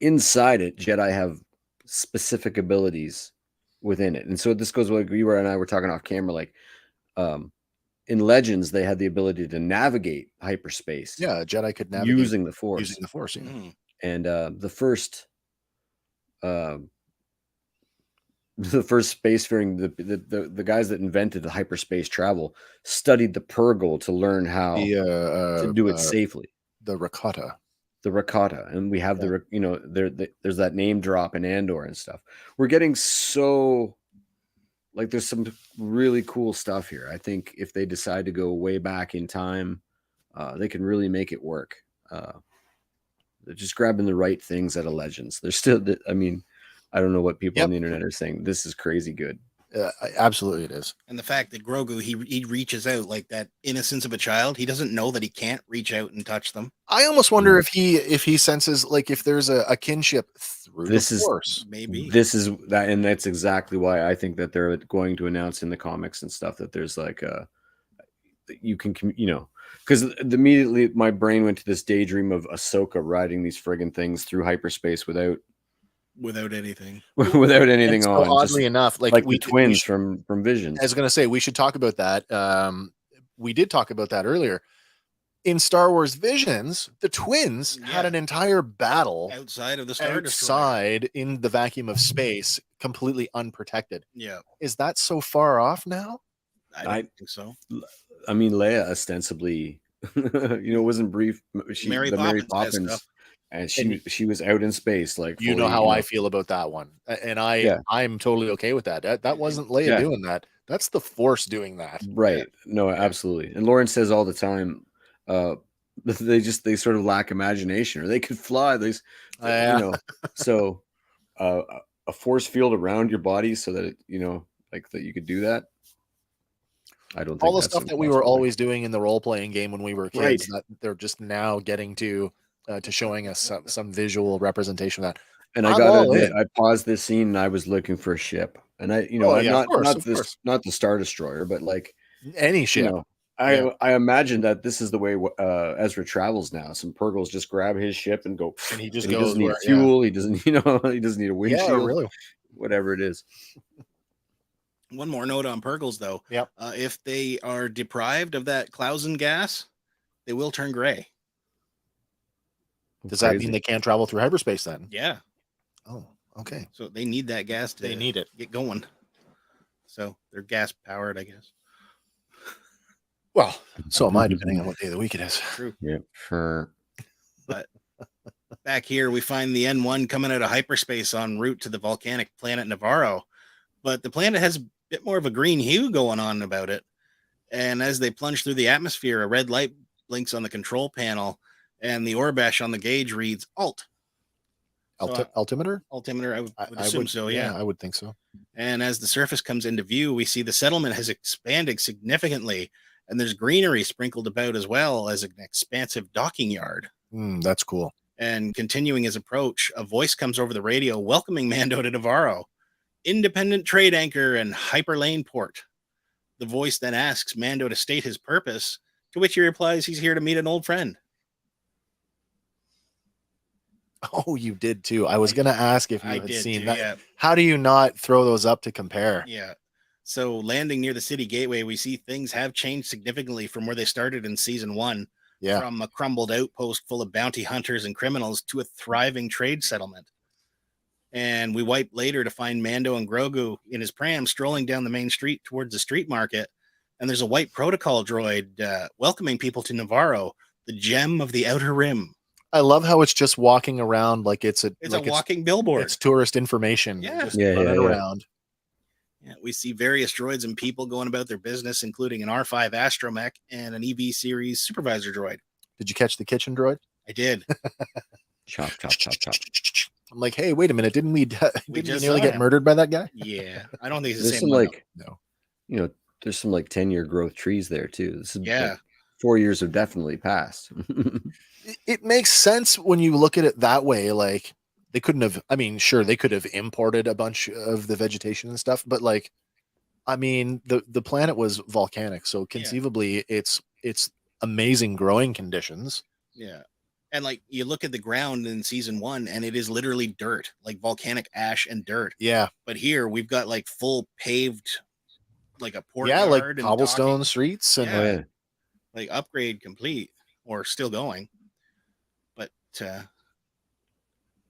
inside it, Jedi have specific abilities within it. And so this goes like you and I were talking off camera, like in Legends, they had the ability to navigate hyperspace.
Yeah, Jedi could navigate
using the Force.
Yeah.
And the first spacefaring, the guys that invented the hyperspace travel studied the Purgle to learn how to do it safely.
The Rakata.
And we have there's that name drop in Andor and stuff. We're getting so like there's some really cool stuff here. I think if they decide to go way back in time, they can really make it work. They're just grabbing the right things out of Legends. They're still, I mean, I don't know what people on the internet are saying. This is crazy good.
Absolutely it is.
And the fact that Grogu, he reaches out like that innocence of a child. He doesn't know that he can't reach out and touch them.
I almost wonder if he senses like if there's a kinship through the Force.
Maybe
this is that, and that's exactly why I think that they're going to announce in the comics and stuff that there's like you can because immediately my brain went to this daydream of Ahsoka riding these friggin' things through hyperspace without
anything
on.
So oddly enough, like
we twins from Visions.
I was going to say we should talk about that. We did talk about that earlier. In Star Wars Visions, the twins had an entire battle
outside of the Star
Destroyer, in the vacuum of space, completely unprotected.
Yeah,
is that so far off now?
I don't think so.
I mean, Leia ostensibly, it wasn't brief.
Mary Poppins.
And she was out in space, like
fully, how I feel about that one, and I'm totally okay with that. That wasn't Leia doing that. That's the Force doing that,
right? Yeah. No, absolutely. And Lauren says all the time, they sort of lack imagination, or they could fly. So a force field around your body so that that you could do that. I don't think
all the stuff that we were always doing in the role playing game when we were kids. That they're just now getting to showing us some visual representation of that.
And I gotta admit, I paused this scene and I was looking for a ship, and not the Star Destroyer, but like
any ship.
I imagine that this is the way Ezra travels now. Some Purgles just grab his ship and go,
and he just
goes.
He doesn't
need fuel. He doesn't, he doesn't need a windshield.
Yeah, really.
Whatever it is.
One more note on Purgles, though.
Yep.
If they are deprived of that Clausen gas, they will turn gray.
Does that mean they can't travel through hyperspace then?
Yeah.
Oh, okay.
So they need that gas to get going. So they're gas powered, I guess.
Well, so am I, depending on what day of the week it is.
True.
Yeah, sure.
But back here, we find the N1 coming out of hyperspace en route to the volcanic planet Navarro. But the planet has a bit more of a green hue going on about it. And as they plunge through the atmosphere, a red light blinks on the control panel, and the Orbesh on the gauge reads Alt.
Altimeter?
Altimeter, I would assume so, yeah.
I would think so.
And as the surface comes into view, we see the settlement has expanded significantly And there's greenery sprinkled about as well as an expansive docking yard.
That's cool.
And continuing his approach, a voice comes over the radio welcoming Mando to Navarro, independent trade anchor and hyperlane port. The voice then asks Mando to state his purpose, to which he replies he's here to meet an old friend.
Oh, you did too. I was going to ask if you had seen that.
Yeah.
How do you not throw those up to compare?
Yeah. So landing near the city gateway, we see things have changed significantly from where they started in season 1.
Yeah.
From a crumbled outpost full of bounty hunters and criminals to a thriving trade settlement. And we wipe later to find Mando and Grogu in his pram strolling down the main street towards the street market. And there's a white protocol droid welcoming people to Navarro, the gem of the Outer Rim.
I love how it's just walking around like it's a
walking billboard.
It's tourist information.
Yeah.
Just running around.
Yeah, we see various droids and people going about their business, including an R5 astromech and an EV series supervisor droid.
Did you catch the kitchen droid?
I did.
Chop, chop, chop, chop.
I'm like, hey, wait a minute. Didn't we
just
nearly get murdered by that guy?
Yeah. I don't think it's the
There's
same
some
one,
like,
No.
you know, there's some like 10-year growth trees there too. This is
Yeah.
like 4 years have definitely passed.
It makes sense when you look at it that way. Like, they couldn't have, I mean, sure, they could have imported a bunch of the vegetation and stuff, but like, I mean, the planet was volcanic, so conceivably it's amazing growing conditions.
Yeah. And like you look at the ground in season 1 and it is literally dirt, like volcanic ash and dirt.
Yeah.
But here we've got like full paved, like a port.
Yeah, like cobblestone streets and
like upgrade complete or still going. But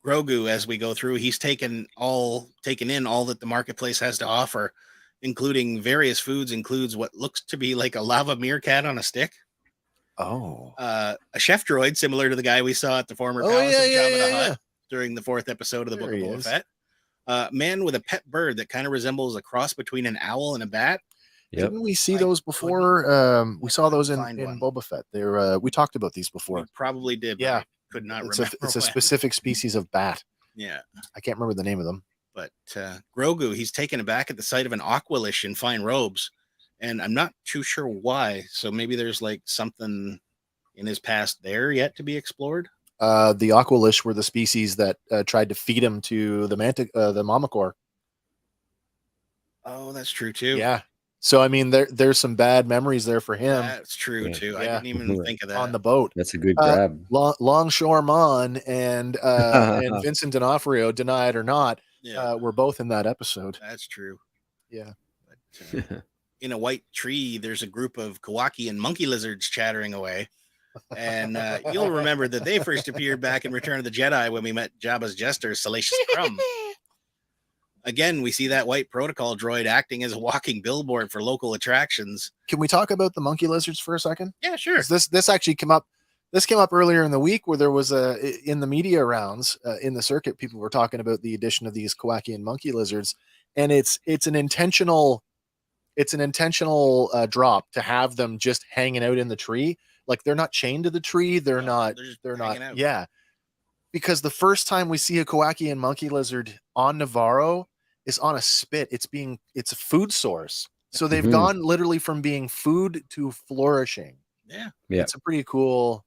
Grogu, as we go through, he's taken in all that the marketplace has to offer, including various foods, includes what looks to be like a lava meerkat on a stick.
Oh.
A chef droid similar to the guy we saw at the former palace of Jabba the Hutt during the 4th episode of the Book of Boba Fett. Man with a pet bird that kind of resembles a cross between an owl and a bat.
Yep.
Didn't we see those before? We saw those in Boba Fett. They're we talked about these before.
We probably did. But I could not remember.
It's a specific species of bat.
Yeah.
I can't remember the name of them.
But Grogu, he's taken aback at the sight of an Aqualish in fine robes. And I'm not too sure why. So maybe there's like something in his past there yet to be explored.
The Aqualish were the species that tried to feed him to the the Mamacor.
Oh, that's true too.
Yeah. So I mean, there's some bad memories there for him.
That's true too. I didn't even think of that.
On the boat.
That's a good grab.
Longshoreman and Vincent D'Onofrio, deny it or not, were both in that episode.
That's true.
Yeah.
But, in a white tree, there's a group of Kawaki and monkey lizards chattering away. And you'll remember that they first appeared back in Return of the Jedi when we met Jabba's jester, Salacious Crumb. Again, we see that white protocol droid acting as a walking billboard for local attractions.
Can we talk about the monkey lizards for a second?
Yeah, sure.
This actually came up. This came up earlier in the week where there was in the media rounds in the circuit, people were talking about the addition of these Kowakian monkey lizards, and it's an intentional drop to have them just hanging out in the tree. Like, they're not chained to the tree. They're not.
Out.
Yeah. Because the first time we see a Kowakian monkey lizard on Navarro is on a spit. It's a food source. So they've gone literally from being food to flourishing.
Yeah.
It's a pretty cool.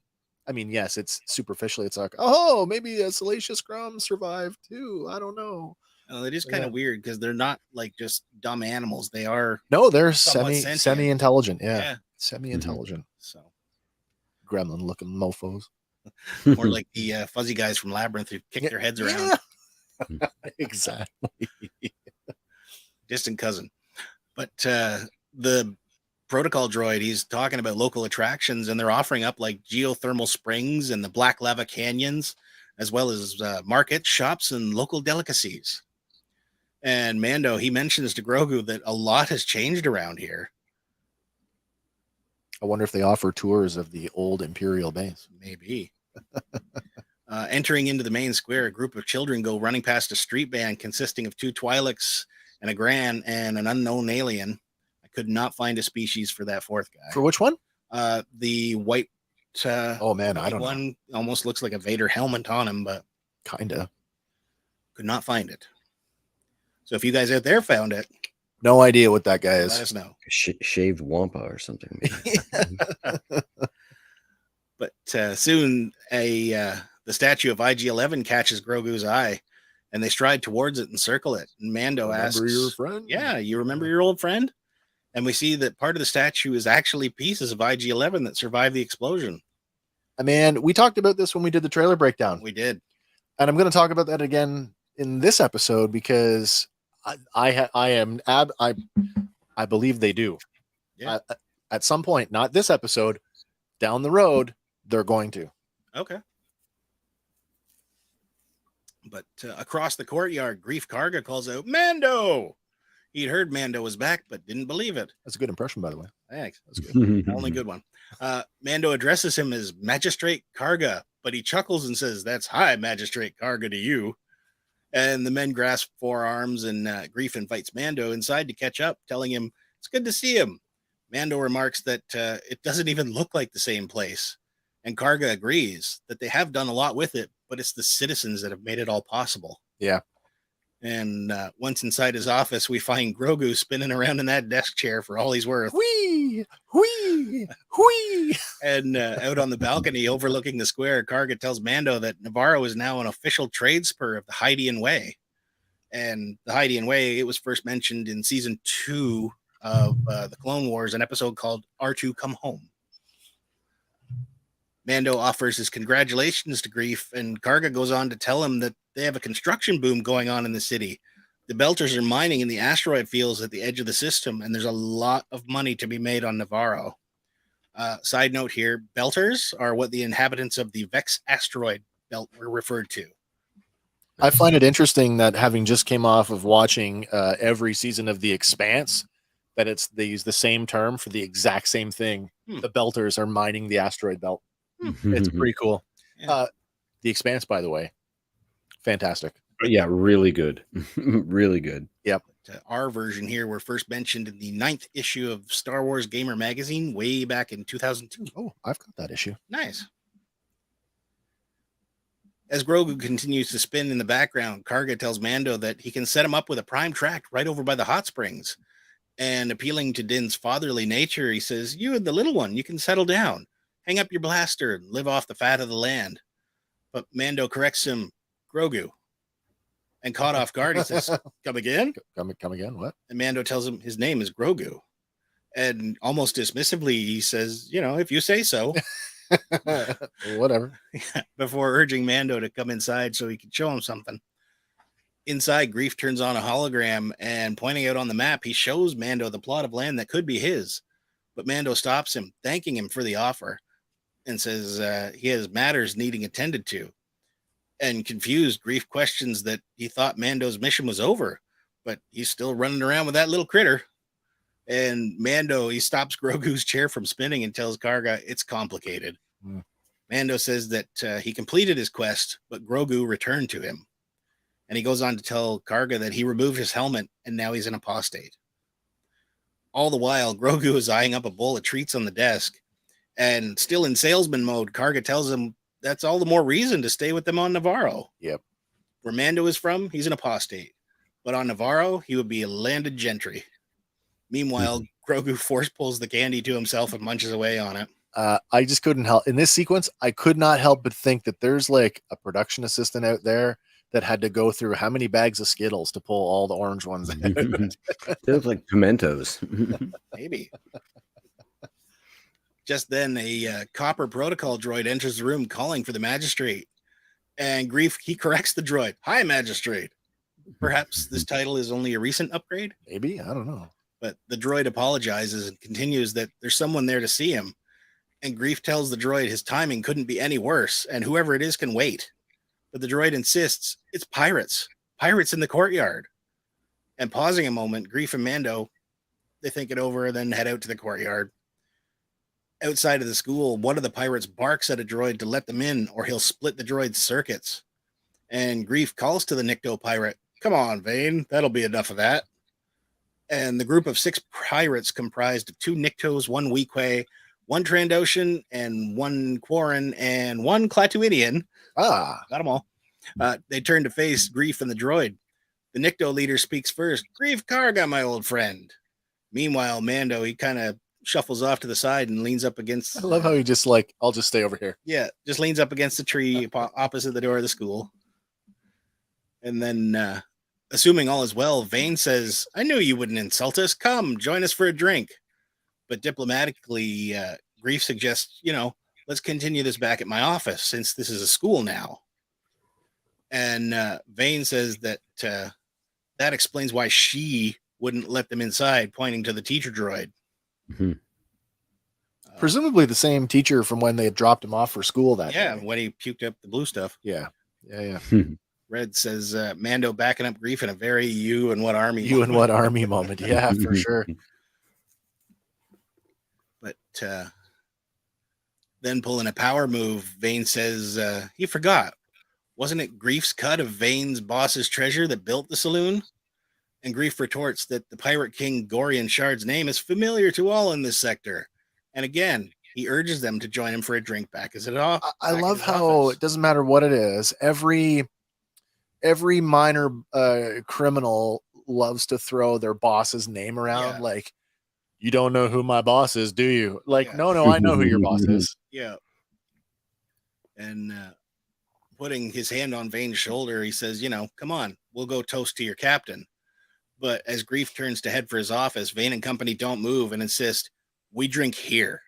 I mean, yes, it's superficially, it's like, oh, maybe a Salacious Crumb survived too. I don't know.
Well, it is kind of weird because they're not like just dumb animals. They are.
No, they're
sentient.
semi-intelligent. Yeah. Semi-intelligent.
So
gremlin looking mofos.
Or like the fuzzy guys from Labyrinth who kick their heads around.
Yeah. Exactly.
Distant cousin. But the protocol droid, he's talking about local attractions, and they're offering up like geothermal springs and the Black Lava Canyons, as well as markets, shops, and local delicacies. And Mando, he mentions to Grogu that a lot has changed around here.
I wonder if they offer tours of the old Imperial base.
Maybe. Entering into the main square, a group of children go running past a street band consisting of 2 Twi'leks and a Gran and an unknown alien. I could not find a species for that 4th guy.
For which one?
The white.
Oh man, I don't know.
One almost looks like a Vader helmet on him, but
kinda
could not find it. So if you guys out there found it,
No idea what that guy
Let
is.
us know.
Shaved wampa or something.
But soon the statue of IG-11 catches Grogu's eye, and they stride towards it and circle it. And Mando asks,
Remember your friend?
"Yeah, you remember your old friend?" And we see that part of the statue is actually pieces of IG-11 that survived the explosion.
I mean, we talked about this when we did the trailer breakdown.
We did.
And I'm going to talk about that again in this episode because I believe they do.
Yeah.
At some point, not this episode, down the road, they're going to.
Okay. But across the courtyard, Grief Karga calls out, "Mando!" He'd heard Mando was back, but didn't believe it.
That's a good impression, by the way.
Thanks. That's good. Only good one. Mando addresses him as Magistrate Karga, but he chuckles and says, "That's high, Magistrate Karga, to you." And the men grasp forearms, and Grief invites Mando inside to catch up, telling him it's good to see him. Mando remarks that it doesn't even look like the same place. And Karga agrees that they have done a lot with it, but it's the citizens that have made it all possible.
Yeah.
And once inside his office, we find Grogu spinning around in that desk chair for all he's worth.
Whee! Whee! Whee!
And out on the balcony overlooking the square, Karga tells Mando that Navarro is now an official trade spur of the Hydean Way. And the Hydean Way, it was first mentioned in season 2 of the Clone Wars, an episode called R2 Come Home. Mando offers his congratulations to Grief, and Karga goes on to tell him that they have a construction boom going on in the city. The Belters are mining in the asteroid fields at the edge of the system, and there's a lot of money to be made on Navarro. Side note here, Belters are what the inhabitants of the Vex asteroid belt were referred to.
I find it interesting that having just came off of watching every season of The Expanse, that they use the same term for the exact same thing. The Belters are mining the asteroid belt. It's pretty cool.
Yeah.
The Expanse, by the way, fantastic.
Yeah, really good. Really good.
Yep.
Our version here were first mentioned in the 9th issue of Star Wars Gamer magazine way back in 2002.
Oh, I've got that issue.
Nice. As Grogu continues to spin in the background, Karga tells Mando that he can set him up with a prime track right over by the hot springs. And appealing to Din's fatherly nature, he says, "You and the little one, you can settle down. Hang up your blaster and live off the fat of the land." But Mando corrects him, "Grogu." And caught off guard, he says, "Come again?"
Come again? What?
And Mando tells him his name is Grogu. And almost dismissively, he says, "If you say so."
Whatever.
Before urging Mando to come inside so he can show him something. Inside, Grief turns on a hologram and pointing out on the map, he shows Mando the plot of land that could be his. But Mando stops him, thanking him for the offer, and says he has matters needing attended to. And confused, Grief questions that he thought Mando's mission was over, but he's still running around with that little critter. And Mando, he stops Grogu's chair from spinning and tells Karga it's complicated. Mando says that he completed his quest, but Grogu returned to him. And he goes on to tell Karga that he removed his helmet and now he's an apostate. All the while, Grogu is eyeing up a bowl of treats on the desk. And still in salesman mode, Karga tells him that's all the more reason to stay with them on Navarro.
Yep.
Where Mando is from, he's an apostate. But on Navarro, he would be a landed gentry. Meanwhile, Grogu force pulls the candy to himself and munches away on it.
I just couldn't help. In this sequence, I could not help but think that there's like a production assistant out there that had to go through how many bags of Skittles to pull all the orange ones out.
They look like pimentos.
Maybe. Just then, a copper protocol droid enters the room calling for the magistrate. And Grief, he corrects the droid. "Hi, magistrate." Perhaps this title is only a recent upgrade?
Maybe. I don't know.
But the droid apologizes and continues that there's someone there to see him. And Grief tells the droid his timing couldn't be any worse, and whoever it is can wait. But the droid insists it's pirates. Pirates in the courtyard. And pausing a moment, Grief and Mando, they think it over and then head out to the courtyard. Outside of the school, one of the pirates barks at a droid to let them in or he'll split the droid's circuits. And Grief calls to the Nikto pirate, "Come on, Vane, that'll be enough of that." And the group of 6 pirates comprised of 2 Niktos, 1 Weequay, 1 Trandoshan, and 1 Quarren, and 1 Clatuidian.
Got
them all. They turn to face Grief and the droid. The Nikto leader speaks first. Grief Karga, my old friend. Meanwhile, Mando, he kind of shuffles off to the side and leans up against.
I love how he just like, I'll just stay over here.
Yeah, just leans up against the tree opposite the door of the school. And then, assuming all is well, Vane says, I knew you wouldn't insult us. Come, join us for a drink. But diplomatically, Grief suggests, let's continue this back at my office since this is a school now. And Vane says that that explains why she wouldn't let them inside, pointing to the teacher droid.
Mm-hmm.
Presumably the same teacher from when they had dropped him off for school that
day.
day.
When he puked up the blue stuff.
Yeah.
Red says Mando backing up Grief in a very you and what army
moment. Yeah, for sure.
But then pulling a power move, Vane says he forgot. Wasn't it Grief's cut of Vane's boss's treasure that built the saloon? And Grief retorts that the Pirate King Gorian Shard's name is familiar to all in this sector. And again, he urges them to join him for a drink back. Is it off?
I love how it doesn't matter what it is. Every minor criminal loves to throw their boss's name around. Yeah. Like, you don't know who my boss is, do you? Like, no, I know who your boss is.
Yeah. And putting his hand on Vane's shoulder, he says, come on, we'll go toast to your captain. But as Grief turns to head for his office, Vane and company don't move and insist, we drink here.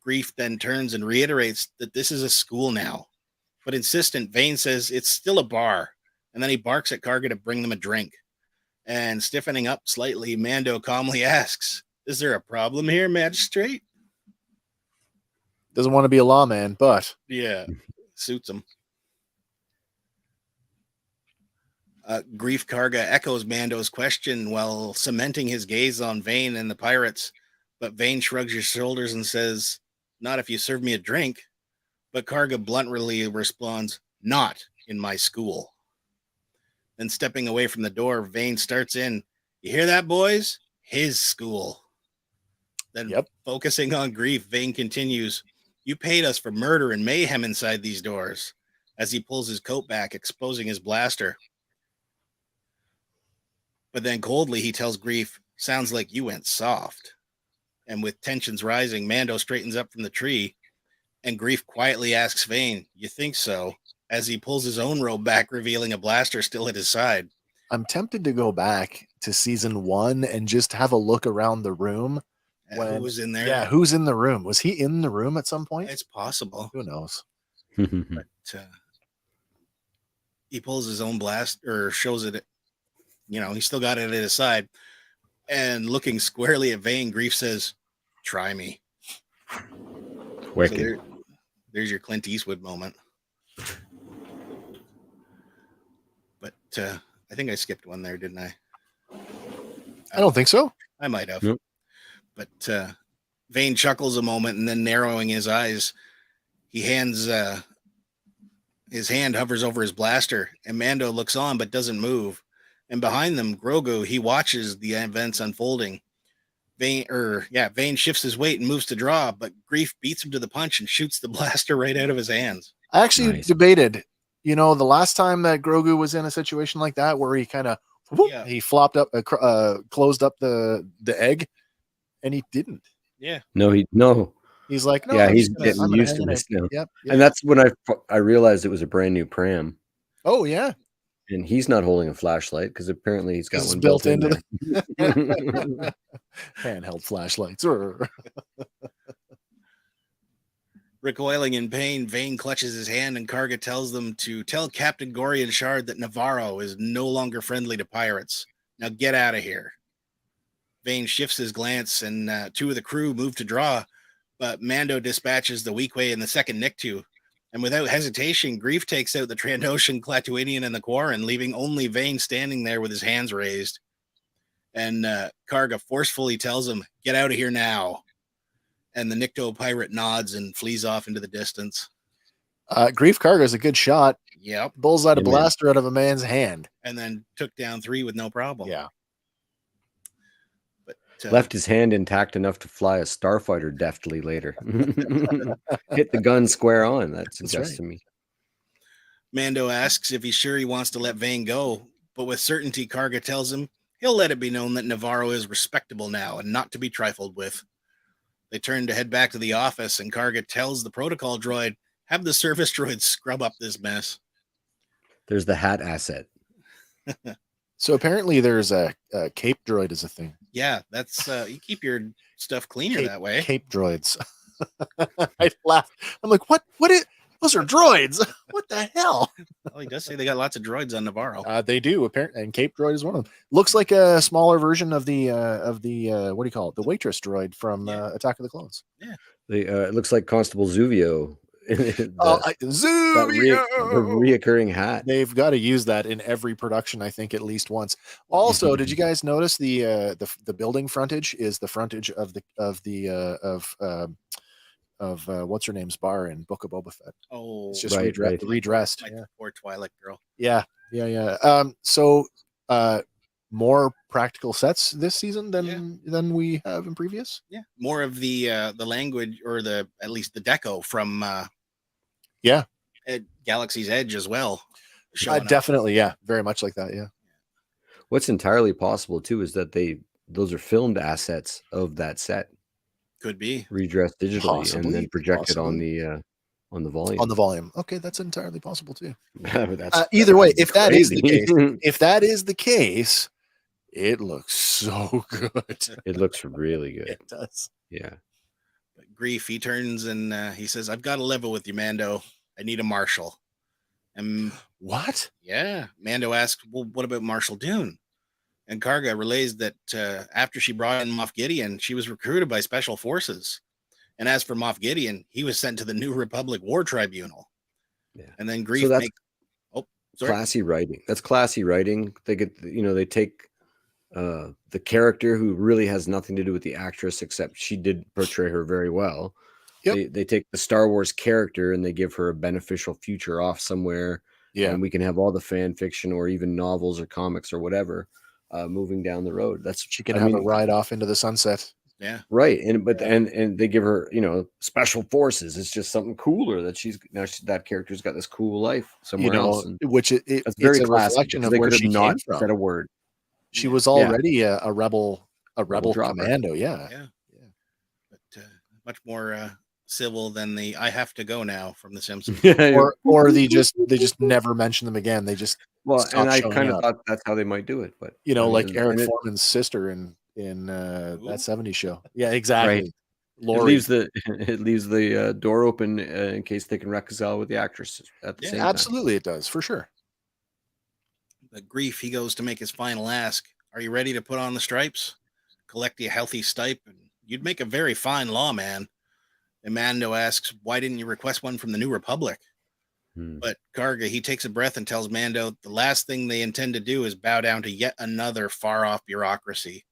Grief then turns and reiterates that this is a school now. But insistent, Vane says it's still a bar. And then he barks at Karga to bring them a drink. And stiffening up slightly, Mando calmly asks, is there a problem here, Magistrate?
Doesn't want to be a lawman, but...
Yeah, suits him. Grief Karga echoes Mando's question while cementing his gaze on Vane and the pirates. But Vane shrugs his shoulders and says, not if you serve me a drink. But Karga bluntly responds, not in my school. Then stepping away from the door, Vane starts in. You hear that, boys? His school. Then focusing on Grief, Vane continues, you paid us for murder and mayhem inside these doors. As he pulls his coat back, exposing his blaster. But then coldly, he tells Grief, sounds like you went soft. And with tensions rising, Mando straightens up from the tree. And Grief quietly asks Vane, you think so? As he pulls his own robe back, revealing a blaster still at his side.
I'm tempted to go back to season 1 and just have a look around the room.
Who was in there?
Yeah, who's in the room? Was he in the room at some point?
It's possible.
Who knows?
But he pulls his own blast, or shows it, he still got it at his side. And looking squarely at Vane, Grief says, try me.
Wicked.
So there's your Clint Eastwood moment. But I think I skipped one there, didn't I?
I don't think so.
I might have.
Nope.
But Vane chuckles a moment and then narrowing his eyes, he hands his hand hovers over his blaster and Mando looks on but doesn't move. And behind them, Grogu, he watches the events unfolding. Vane shifts his weight and moves to draw, but Grief beats him to the punch and shoots the blaster right out of his hands.
I actually debated, the last time that Grogu was in a situation like that where he kind of he flopped up, closed up the egg, and he didn't.
Yeah.
No.
He's like, no.
Yeah, he's getting used to this now.
Yep.
And that's when I realized it was a brand new pram.
Oh yeah.
And he's not holding a flashlight because apparently he's got one
built into
the
handheld flashlights.
Recoiling in pain, Vane clutches his hand and Karga tells them to tell Captain Gorian Shard that Navarro is no longer friendly to pirates. Now get out of here. Vane shifts his glance and two of the crew move to draw, but Mando dispatches the Weequay and the second Nikto. And without hesitation, Grief takes out the Trandoshan, Klatooinian, and the Quarren, leaving only Vane standing there with his hands raised. And Karga forcefully tells him, get out of here now. And the Nikto pirate nods and flees off into the distance.
Grief Karga is a good shot.
Yep.
Bullseye a blaster out of a man's hand.
And then took down 3 with no problem.
Yeah.
But
left his hand intact enough to fly a starfighter deftly later. Hit the gun square on, that suggests to me.
Mando asks if he's sure he wants to let Vane go, But with certainty, Karga tells him he'll let it be known that Navarro is respectable now and not to be trifled with. They turn to head back to the office, and Karga tells the protocol droid, have the service droid scrub up this mess.
There's the hat asset.
So apparently there's a cape droid is a thing.
Yeah, that's you keep your stuff cleaner that way.
Cape droids. I laughed. I'm like, what? Those are droids. What the hell?
Well, he does say they got lots of droids on Navarro.
They do, apparently, and Cape Droid is one of them. Looks like a smaller version of the what do you call it? The waitress droid from Attack of the Clones.
Yeah,
It looks like Constable Zuvio.
Zuvio!
The reoccurring hat.
They've got to use that in every production, I think, at least once. Also, did you guys notice the building frontage is the frontage of what's her name's bar in Book of Boba Fett?
Oh,
it's just
right.
redressed.
Like the poor Twilight girl.
Yeah. So more practical sets this season than we have in previous.
Yeah, more of the language, or at least the deco from Galaxy's Edge as well.
Definitely, yeah, very much like that. Yeah.
What's entirely possible too is that those are filmed assets of that set.
Could be
redressed digitally and then projected on the volume.
On the volume. Okay, that's entirely possible too.
That's,
either way, if that is
the
case, it looks so good.
It looks really good.
It does.
Yeah.
But Grief, he turns and he says, "I've got a level with you, Mando. I need a marshal." And
what?
Yeah, Mando asks, "Well, what about Marshal Dune?" And Karga relays that after she brought in Moff Gideon, she was recruited by Special Forces. And as for Moff Gideon, he was sent to the New Republic War Tribunal.
Yeah.
And then Grief
classy writing. That's classy writing. They they take the character who really has nothing to do with the actress, except she did portray her very well. Yep. They take the Star Wars character and they give her a beneficial future off somewhere. Yeah. And we can have all the fan fiction or even novels or comics or whatever moving down the road. That's
she can have a ride off into the sunset.
Yeah.
Right. And they give her, Special Forces. It's just something cooler that that character's got this cool life somewhere else.
Which it's very reflection of where she came from.
Said a word.
She was already a rebel commando. Yeah.
But much more civil than the "I have to go now" from The Simpsons.
or they just never mention them again. They just
and I kind of thought that's how they might do it, but
like Eric Foreman's sister in that 70s show. Yeah, exactly.
Right. It leaves the door open in case they can reconcile with the actress at the same time.
Absolutely, it does for sure.
The Grief, he goes to make his final ask. "Are you ready to put on the stripes? Collect a healthy stipend. You'd make a very fine lawman." And Mando asks, "Why didn't you request one from the New Republic?" But Karga, he takes a breath and tells Mando the last thing they intend to do is bow down to yet another far-off bureaucracy.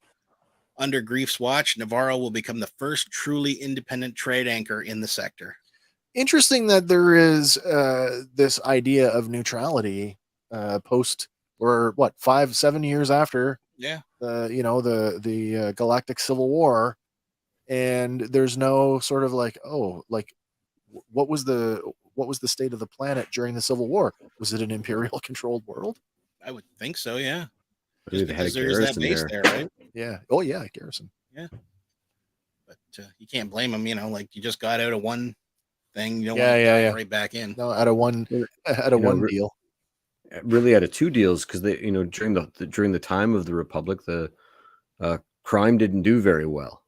Under Grief's watch, Navarro will become the first truly independent trade anchor in the sector.
Interesting that there is this idea of neutrality post, or 5-7 years after the Galactic Civil War, and there's no sort of what was the state of the planet during the Civil War? Was it an imperial controlled world?
I would think so, yeah.
Just because there's that base there,
right? Yeah. Oh yeah, Garrison.
Yeah. But you can't blame them, you just got out of one thing, you don't
want to
get right back in.
No, out of one deal.
Really out of two deals, because they, during the time of the Republic, the crime didn't do very well.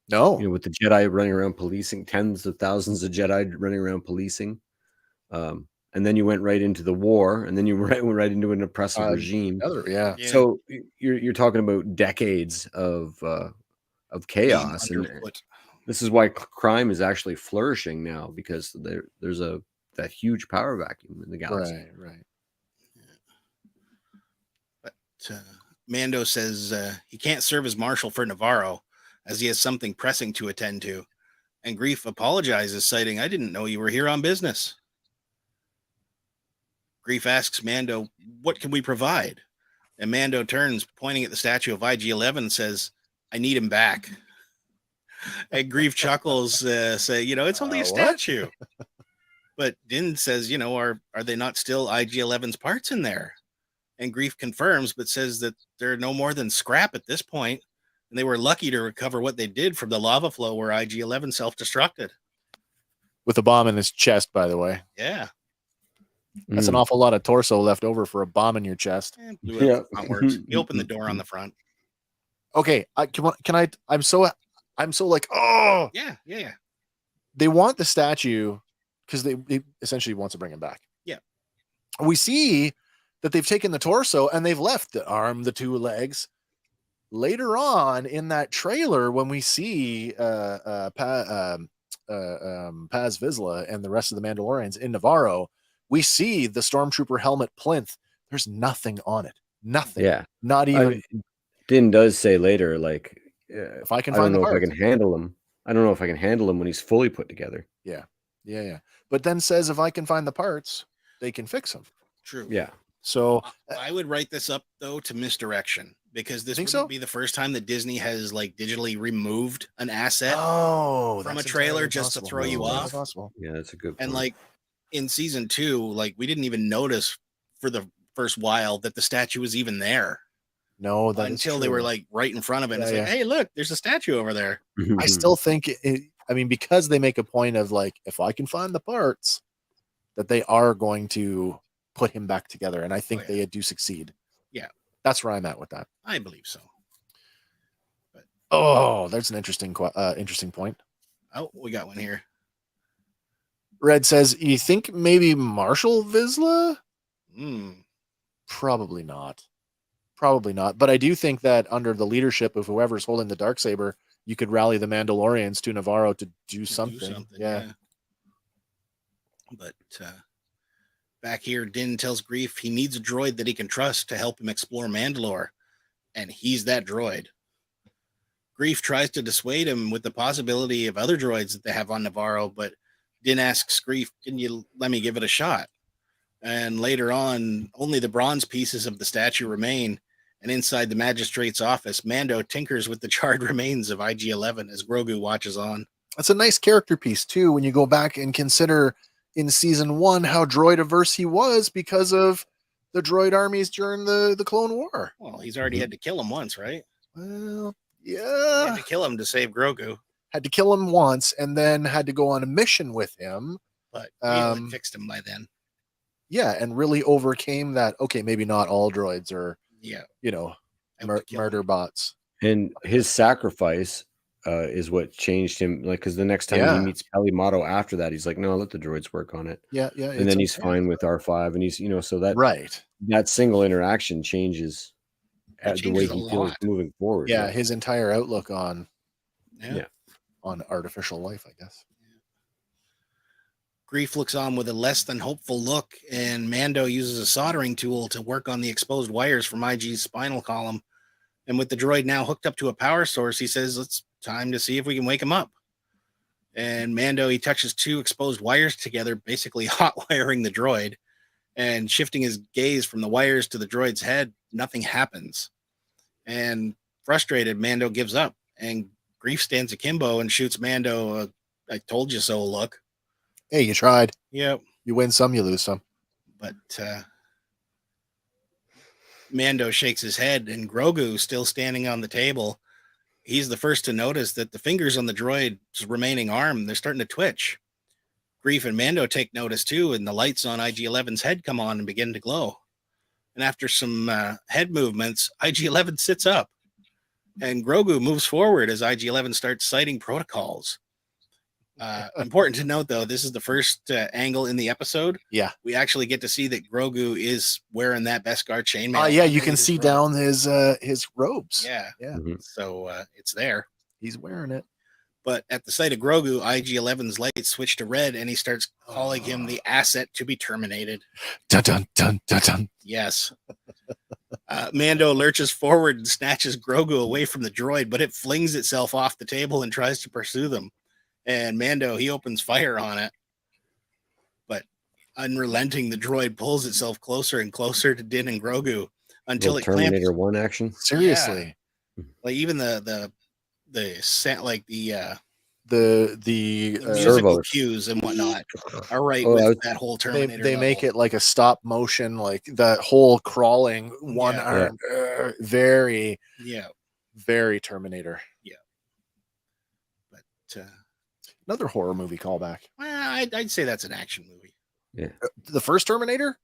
No.
With the Jedi running around policing, tens of thousands of Jedi running around policing. And then you went right into the war, and then you went right into an oppressive regime.
Yeah.
So you're talking about decades of chaos, and this is why crime is actually flourishing now, because there's that huge power vacuum in the galaxy.
Right.
But Mando says he can't serve as marshal for Navarro, as he has something pressing to attend to. And Grief apologizes, citing, "I didn't know you were here on business." Grief asks Mando, "What can we provide?" And Mando turns, pointing at the statue of IG-11, says, "I need him back." And Grief chuckles, say, "It's only a statue." But Din says, "Are they not still IG-11's parts in there?" And Grief confirms, but says that they're no more than scrap at this point, and they were lucky to recover what they did from the lava flow where IG-11 self-destructed.
With a bomb in his chest, by the way.
Yeah.
That's an awful lot of torso left over for a bomb in your chest.
Yeah. You open the door on the front.
Okay, can I? I'm so like, oh
yeah.
They want the statue because they essentially want to bring him back.
Yeah.
We see that they've taken the torso and they've left the arm, the two legs. Later on in that trailer, when we see Paz Vizsla and the rest of the Mandalorians in Navarro, we see the Stormtrooper helmet plinth. There's nothing on it. Nothing.
Yeah.
Not even.
Din does say later, like,
if I can
I don't
find
know
the
if I
parts.
can handle him. I don't know if I can handle him when he's fully put together.
Yeah. But then says if I can find the parts, they can fix them.
True.
Yeah.
So
I would write this up though to misdirection, because this would be the first time that Disney has like digitally removed an asset from a trailer just to throw you off.
Yeah, that's a good point.
And like in season 2, like we didn't even notice for the first while that the statue was even there.
No,
until they were like right in front of it. And it's like, hey, look, there's a statue over there.
I still think because they make a point of like, if I can find the parts, that they are going to put him back together. And I think they do succeed.
Yeah.
That's where I'm at with that.
I believe so.
But there's an interesting point.
Oh, we got one here.
Red says, you think maybe Marshal Vizsla? Probably not. But I do think that under the leadership of whoever's holding the Darksaber, you could rally the Mandalorians to Navarro to do something. Yeah.
But back here, Din tells Grief he needs a droid that he can trust to help him explore Mandalore, and he's that droid. Grief tries to dissuade him with the possibility of other droids that they have on Navarro, but Din asks Grief, can you let me give it a shot? And later on, only the bronze pieces of the statue remain. And inside the magistrate's office, Mando tinkers with the charred remains of IG-11 as Grogu watches on.
That's a nice character piece, too, when you go back and consider in season 1 how droid-averse he was because of the droid armies during the Clone War.
Well, he's already had to kill him once, right?
Well, yeah.
He had to kill him to save Grogu.
Had to kill him once and then had to go on a mission with him.
But he had fixed him by then.
Yeah, and really overcame that. Okay, maybe not all droids are, murder bots.
And his sacrifice is what changed him. Like, because the next time he meets Pelimato after that, he's like, no, let the droids work on it.
Yeah.
And then he's fine with R5, and he's, so that that single interaction changes the way he feels moving forward.
Yeah, his entire outlook on artificial life, I guess.
Grief looks on with a less than hopeful look, and Mando uses a soldering tool to work on the exposed wires from IG's spinal column. And with the droid now hooked up to a power source, he says, it's time to see if we can wake him up. And Mando, he touches 2 exposed wires together, basically hot wiring the droid, and shifting his gaze from the wires to the droid's head, nothing happens. And frustrated, Mando gives up, and Grief stands akimbo and shoots Mando I told you so look.
Hey, you tried.
Yep.
You win some, you lose some.
But Mando shakes his head, and Grogu, still standing on the table, he's the first to notice that the fingers on the droid's remaining arm, they're starting to twitch. Grief and Mando take notice too, and the lights on IG-11's head come on and begin to glow. And after some head movements, IG-11 sits up, and Grogu moves forward as IG-11 starts citing protocols. Important to note, though, this is the first angle in the episode.
Yeah,
we actually get to see that Grogu is wearing that Beskar chainmail.
Yeah, you can see down his robes.
Yeah. So it's there.
He's wearing it.
But at the sight of Grogu, IG-11's lights switch to red, and he starts calling him the asset to be terminated.
Dun dun dun dun dun.
Yes. Mando lurches forward and snatches Grogu away from the droid, but it flings itself off the table and tries to pursue them. And Mando, he opens fire on it. But unrelenting, the droid pulls itself closer and closer to Din and Grogu until it
Terminator 1 action.
Seriously.
Like even the
the
The
uh,
musical
Servos.
cues and whatnot are right
Oh, I
with
was-
that whole
they
Terminator.
they make
level.
it like a stop motion, like that whole crawling one
Yeah.
arm, very
Yeah,
very Terminator.
but
Another horror movie callback.
well, I'd say that's an action movie.
The first Terminator.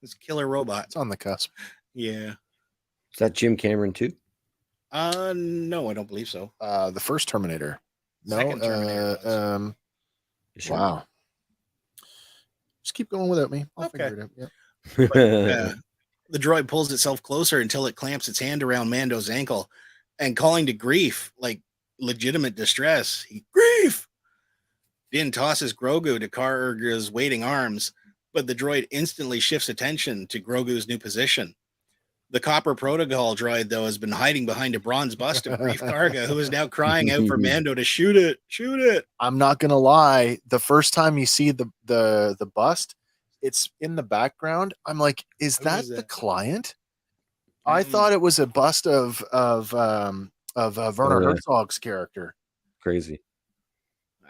It's Killer Robot.
It's on the cusp.
Yeah.
Is that Jim Cameron too?
No, I don't believe so.
The first Terminator. No.
Second Terminator was.
You sure?
Wow. Just keep going without me. I'll
Okay.
figure it out. Yeah.
The droid pulls itself closer until it clamps its hand around Mando's ankle and calling to Grief, like legitimate distress. Grief! Din tosses Grogu to Karga's waiting arms, but the droid instantly shifts attention to Grogu's new position. The Copper Protocol droid, though, has been hiding behind a bronze bust of Grief Karga, who is now crying out for Mando to shoot it. Shoot it!
I'm not gonna lie. The first time you see the bust, it's in the background. I'm like, is
Who
that
is
the
that?
client? I
Mm.
thought it was a bust of Werner Herzog's character.
Crazy.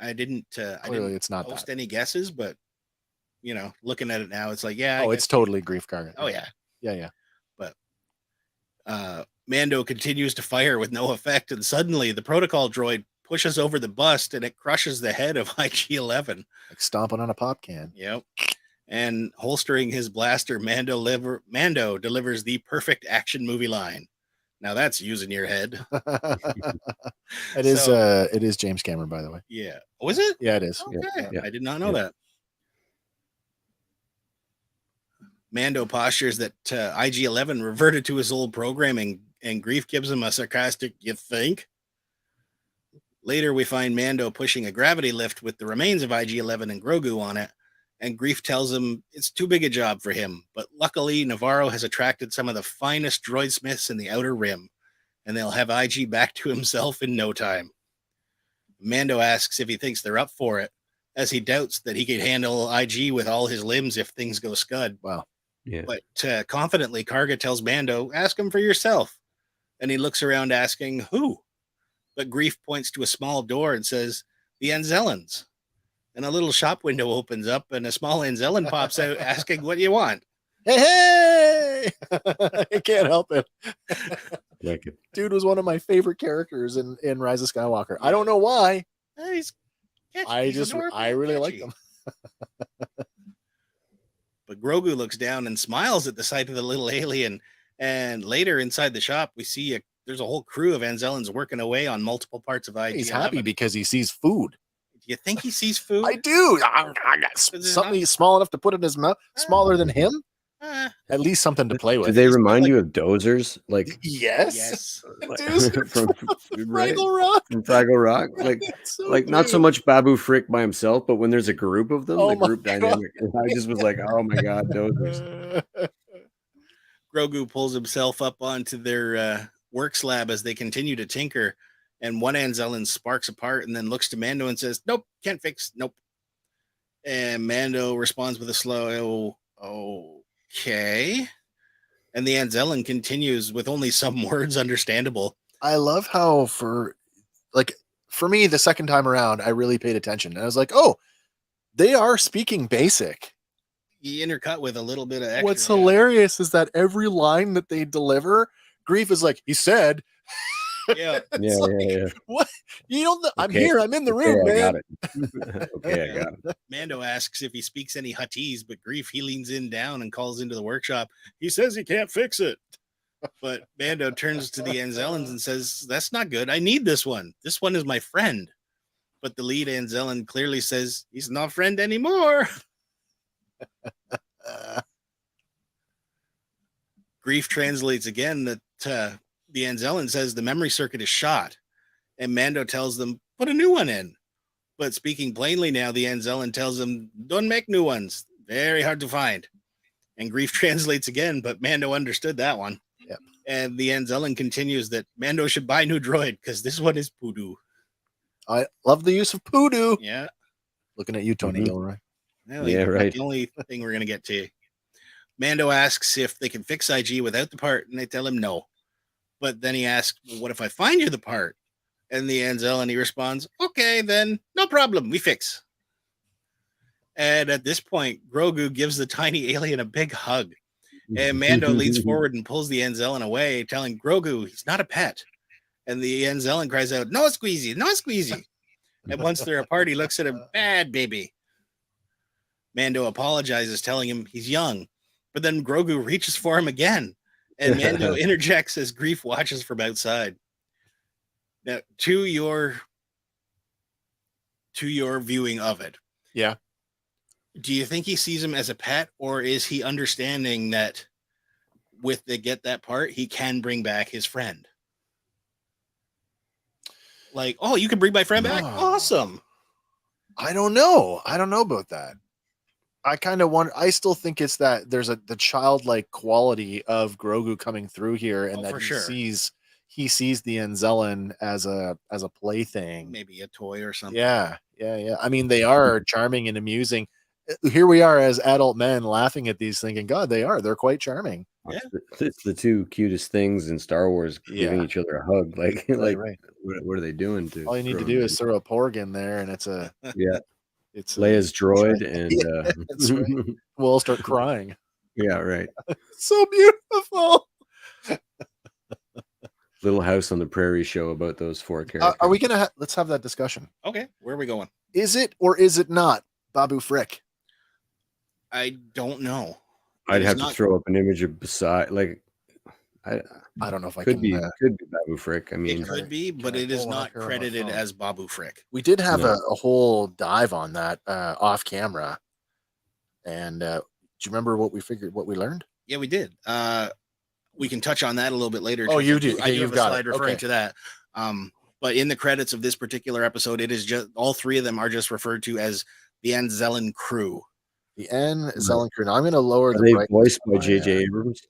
I didn't
Clearly, it's not
post
that.
any guesses, but looking at it now, it's like, yeah. I
Oh,
guess-
it's totally Grief Karga.
Oh yeah.
Yeah.
Mando continues to fire with no effect, and suddenly the protocol droid pushes over the bust and it crushes the head of IG-11.
Like stomping on a pop can.
Yep. And holstering his blaster, Mando delivers the perfect action movie line. Now that's using your head.
It is
So-
it is James Cameron, by the way.
Yeah. Was it?
Yeah, it is.
Okay.
Yeah.
I did not know
Yeah.
that. Mando postures that IG-11 reverted to his old programming, and Grief gives him a sarcastic, "You think?" Later, we find Mando pushing a gravity lift with the remains of IG-11 and Grogu on it, and Grief tells him it's too big a job for him, but luckily Navarro has attracted some of the finest droid smiths in the Outer Rim, and they'll have IG back to himself in no time. Mando asks if he thinks they're up for it, as he doubts that he could handle IG with all his limbs if things go scud.
Wow.
Yeah.
But confidently, Karga tells Mando, ask him for yourself. And he looks around asking, who? But Grief points to a small door and says, the Anzellans. And a little shop window opens up and a small Anzellan pops out asking, what do you want?
Hey! I can't help it.
Like it.
Dude was one of my favorite characters in Rise of Skywalker. I don't know why.
He's catchy.
I
He's adorable and
really like
catchy.
them.
But Grogu looks down and smiles at the sight of the little alien. And later inside the shop, we see there's a whole crew of Anzellans working away on multiple parts of IG-11.
He's happy because he sees food.
Do you think he sees food?
I do. I got
Is it
something small enough to put in his mouth, smaller than him. At least something to play with.
Do they remind you of dozers? Like
Yes.
Yes.
Dude,
from right?
Fraggle Rock.
From Fraggle Rock? Like
It's so
not so
cute.
much Babu Frick by himself, but when there's a group of them,
Oh
the
my
group
God.
dynamic. I just was like, oh my god, dozers.
Grogu pulls himself up onto their work slab as they continue to tinker, and one Anzellan sparks apart and then looks to Mando and says, nope, can't fix, nope. And Mando responds with a slow, okay. And the Anzellan continues with only some words understandable.
I love how for me, the second time around, I really paid attention. And I was like, oh, they are speaking basic.
He intercut with a little bit of extra.
What's hilarious is that every line that they deliver, Grief is like, he said,
Yeah.
Yeah, yeah.
what? You know, I'm
Okay.
here. I'm in the room,
Okay, I
man.
got it. Okay, I got it.
Mando asks if he speaks any Huttese, but Grief, he leans in down and calls into the workshop. He says he can't fix it. But Mando turns to the Anzellans and says, that's not good. I need this one. This one is my friend. But the lead Anzellan clearly says, he's not friend anymore. Grief translates again that the Anzellan says the memory circuit is shot. And Mando tells them, put a new one in. But speaking plainly now, the Anzellan tells them, don't make new ones. Very hard to find. And Grief translates again, but Mando understood that one.
Yep.
And the Anzellan continues that Mando should buy a new droid because this one is poodoo.
I love the use of poodoo.
Yeah.
Looking at you, Tony
Mhm.
Gilroy.
Well,
Yeah,
that's
right.
The only thing we're going to get to. Mando asks if they can fix IG without the part, and they tell him no. But then he asks, well, what if I find you the part? And the Anzellan, he responds, okay, then no problem. We fix. And at this point, Grogu gives the tiny alien a big hug. And Mando leans forward and pulls the Anzellan away, telling Grogu he's not a pet. And the Anzellan cries out, no squeezy, no squeezy. And once they're apart, he looks at him, bad baby. Mando apologizes, telling him he's young. But then Grogu reaches for him again. And Mando interjects as Grief watches from outside. Now, to your viewing of it.
Yeah.
Do you think he sees him as a pet, or is he understanding that with the get that part, he can bring back his friend? Like, oh, you can bring my friend back? Awesome.
I don't know. I don't know about that. I kind of want. I still think it's that there's the childlike quality of Grogu coming through here, and that he sees the Anzellan as a plaything,
maybe a toy or something.
Yeah. I mean, they are charming and amusing. Here we are as adult men laughing at these, thinking, God, they're quite charming.
Yeah,
it's the two cutest things in Star Wars, giving each other a hug. Like,
right.
What are they doing to?
All you need to do is throw a porg in there, and it's a
it's Leia's droid, and
that's right. We'll all start crying.
Yeah, right.
So beautiful.
Little House on the Prairie show about those four characters.
Are we gonna? Let's have that discussion.
Okay, where are we going?
Is it or is it not Babu Frick?
I don't know.
I'd have to throw up an image of beside, like,
I don't know if
could be Babu Frick. I mean,
it could be, but it is not credited as Babu Frick.
We did have a whole dive on that off camera, and do you remember what we learned?
Yeah, we did. We can touch on that a little bit later.
Oh, you do.
I do have a slide referring to that. But in the credits of this particular episode, it is just all three of them are just referred to as the Anzellan crew.
The Anzellan crew. Now I'm going to lower
the. Are they voiced by J.J. Abrams?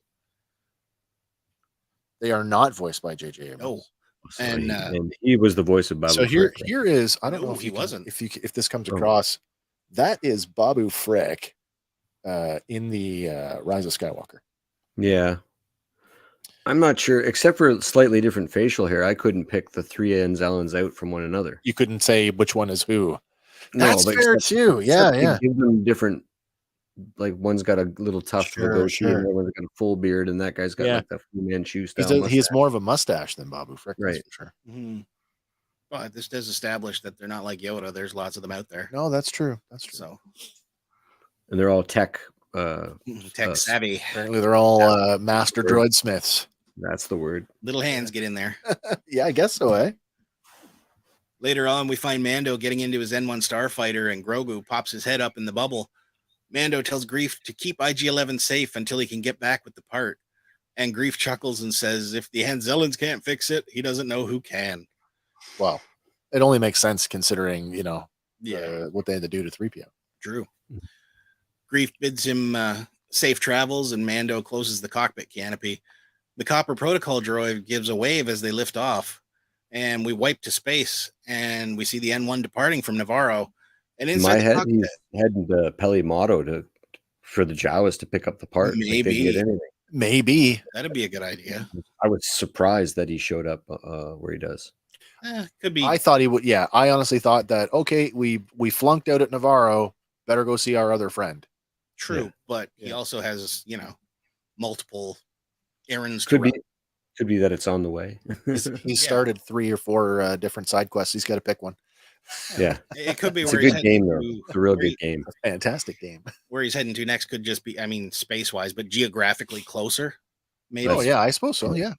They are not voiced by J.J. Abrams.
Oh,
and he was the voice of Babu.
So
Frick,
here is. I don't know if
he wasn't.
If this comes across, that is Babu Frick, in the Rise of Skywalker.
Yeah. I'm not sure, except for slightly different facial hair. I couldn't pick the three Anzellans out from one another.
You couldn't say which one is who. That's fair too. Yeah.
Give them different. Like, one's got a little tuft of a goatee, and the other one's got a full beard, and that guy's got like the Fu Manchu style.
He has more of a mustache than Babu Frick,
right?
For sure.
Mm-hmm. But this does establish that they're not like Yoda. There's lots of them out there.
No, that's true. That's true.
So,
and they're all tech
savvy.
Apparently, they're all master droid smiths.
That's the word.
Little hands get in there.
Yeah, I guess so, eh?
Later on, we find Mando getting into his N1 starfighter, and Grogu pops his head up in the bubble. Mando tells Grief to keep IG-11 safe until he can get back with the part. And Grief chuckles and says, if the Anzellans can't fix it, he doesn't know who can.
Well, it only makes sense considering, what they had to do to 3PO.
True. Grief bids him safe travels, and Mando closes the cockpit canopy. The Copper Protocol droid gives a wave as they lift off, and we wipe to space, and we see the N1 departing from Navarro. And inside
my head, he's heading to Peli Motto for the Jawas to pick up the part.
Maybe
that'd be a good idea.
I was surprised that he showed up where he does.
Could be.
I thought he would. Yeah, I honestly thought that. Okay, we flunked out at Navarro. Better go see our other friend.
True, but he also has multiple errands.
Could be that it's on the way.
He's started 3 or 4 different side quests. He's got to pick one.
Yeah,
it could be.
It's a good game, though. It's a real good game.
A fantastic game.
Where he's heading to next could just be, space wise, but geographically closer. Maybe.
Oh yeah, I suppose so. Yeah,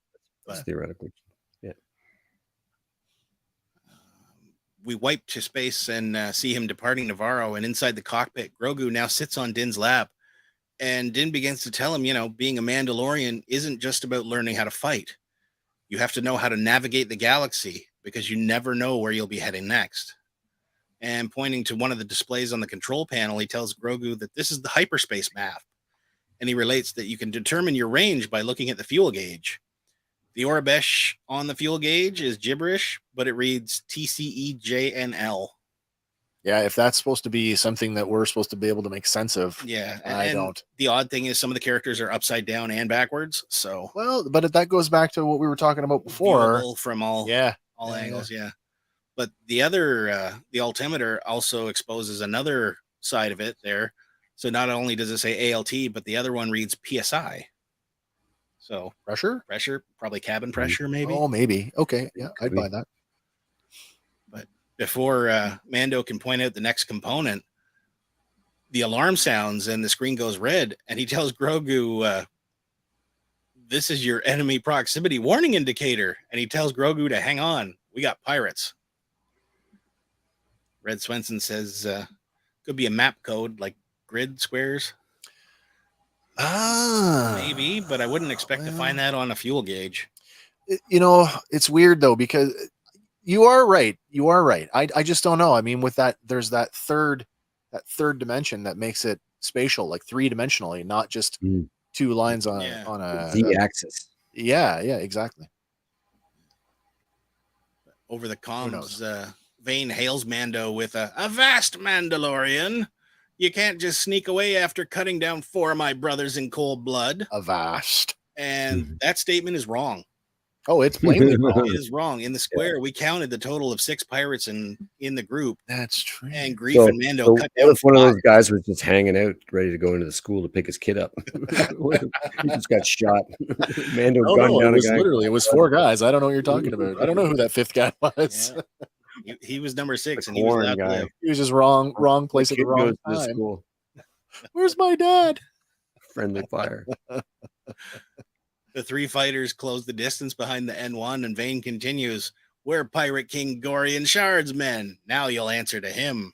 theoretically. Yeah.
We wipe to space and see him departing Navarro, and inside the cockpit, Grogu now sits on Din's lap, and Din begins to tell him, being a Mandalorian isn't just about learning how to fight. You have to know how to navigate the galaxy, because you never know where you'll be heading next. And pointing to one of the displays on the control panel, he tells Grogu that this is the hyperspace map. And he relates that you can determine your range by looking at the fuel gauge. The Orabesh on the fuel gauge is gibberish, but it reads TCEJNL.
Yeah, if that's supposed to be something that we're supposed to be able to make sense of, I don't.
The odd thing is some of the characters are upside down and backwards. So
but that goes back to what we were talking about before.
From all all
Yeah,
angles, yeah. But the other, the altimeter also exposes another side of it there. So not only does it say ALT, but the other one reads PSI. So
Pressure?
probably cabin pressure, maybe.
Oh, maybe. Okay. Yeah,
Could
I'd
be.
buy that.
But before Mando can point out the next component, the alarm sounds and the screen goes red, and he tells Grogu, this is your enemy proximity warning indicator. And he tells Grogu to hang on. We got pirates. Red Swenson says, could be a map code like grid squares. Maybe, but I wouldn't expect to find that on a fuel gauge.
You know, it's weird though, because you are right. You are right. I just don't know. I mean, with that, there's that third dimension that makes it spatial, like 3-dimensionally, not just two lines on a
Z-axis.
Yeah, exactly.
Over the comms, Vane hails Mando with a vast Mandalorian. You can't just sneak away after cutting down 4 of my brothers in cold blood.
Avast.
And that statement is wrong.
Oh, it's plainly wrong.
It is wrong. In the square, we counted the total of 6 pirates in the group.
That's true.
And Grief and Mando cut down.
What if one of those guys was just hanging out, ready to go into the school to pick his kid up? He just got shot. Mando gunned down a guy.
Literally, it was 4 guys. I don't know what you're talking about. I don't know who that 5th guy was.
Yeah. He was number 6, and
he
was allowed to live.
He was just wrong place at the wrong time.
School.
Where's my dad?
Friendly fire.
The 3 fighters close the distance behind the N1, and Vane continues, "We're Pirate King Gorian Shard's men. Now you'll answer to him."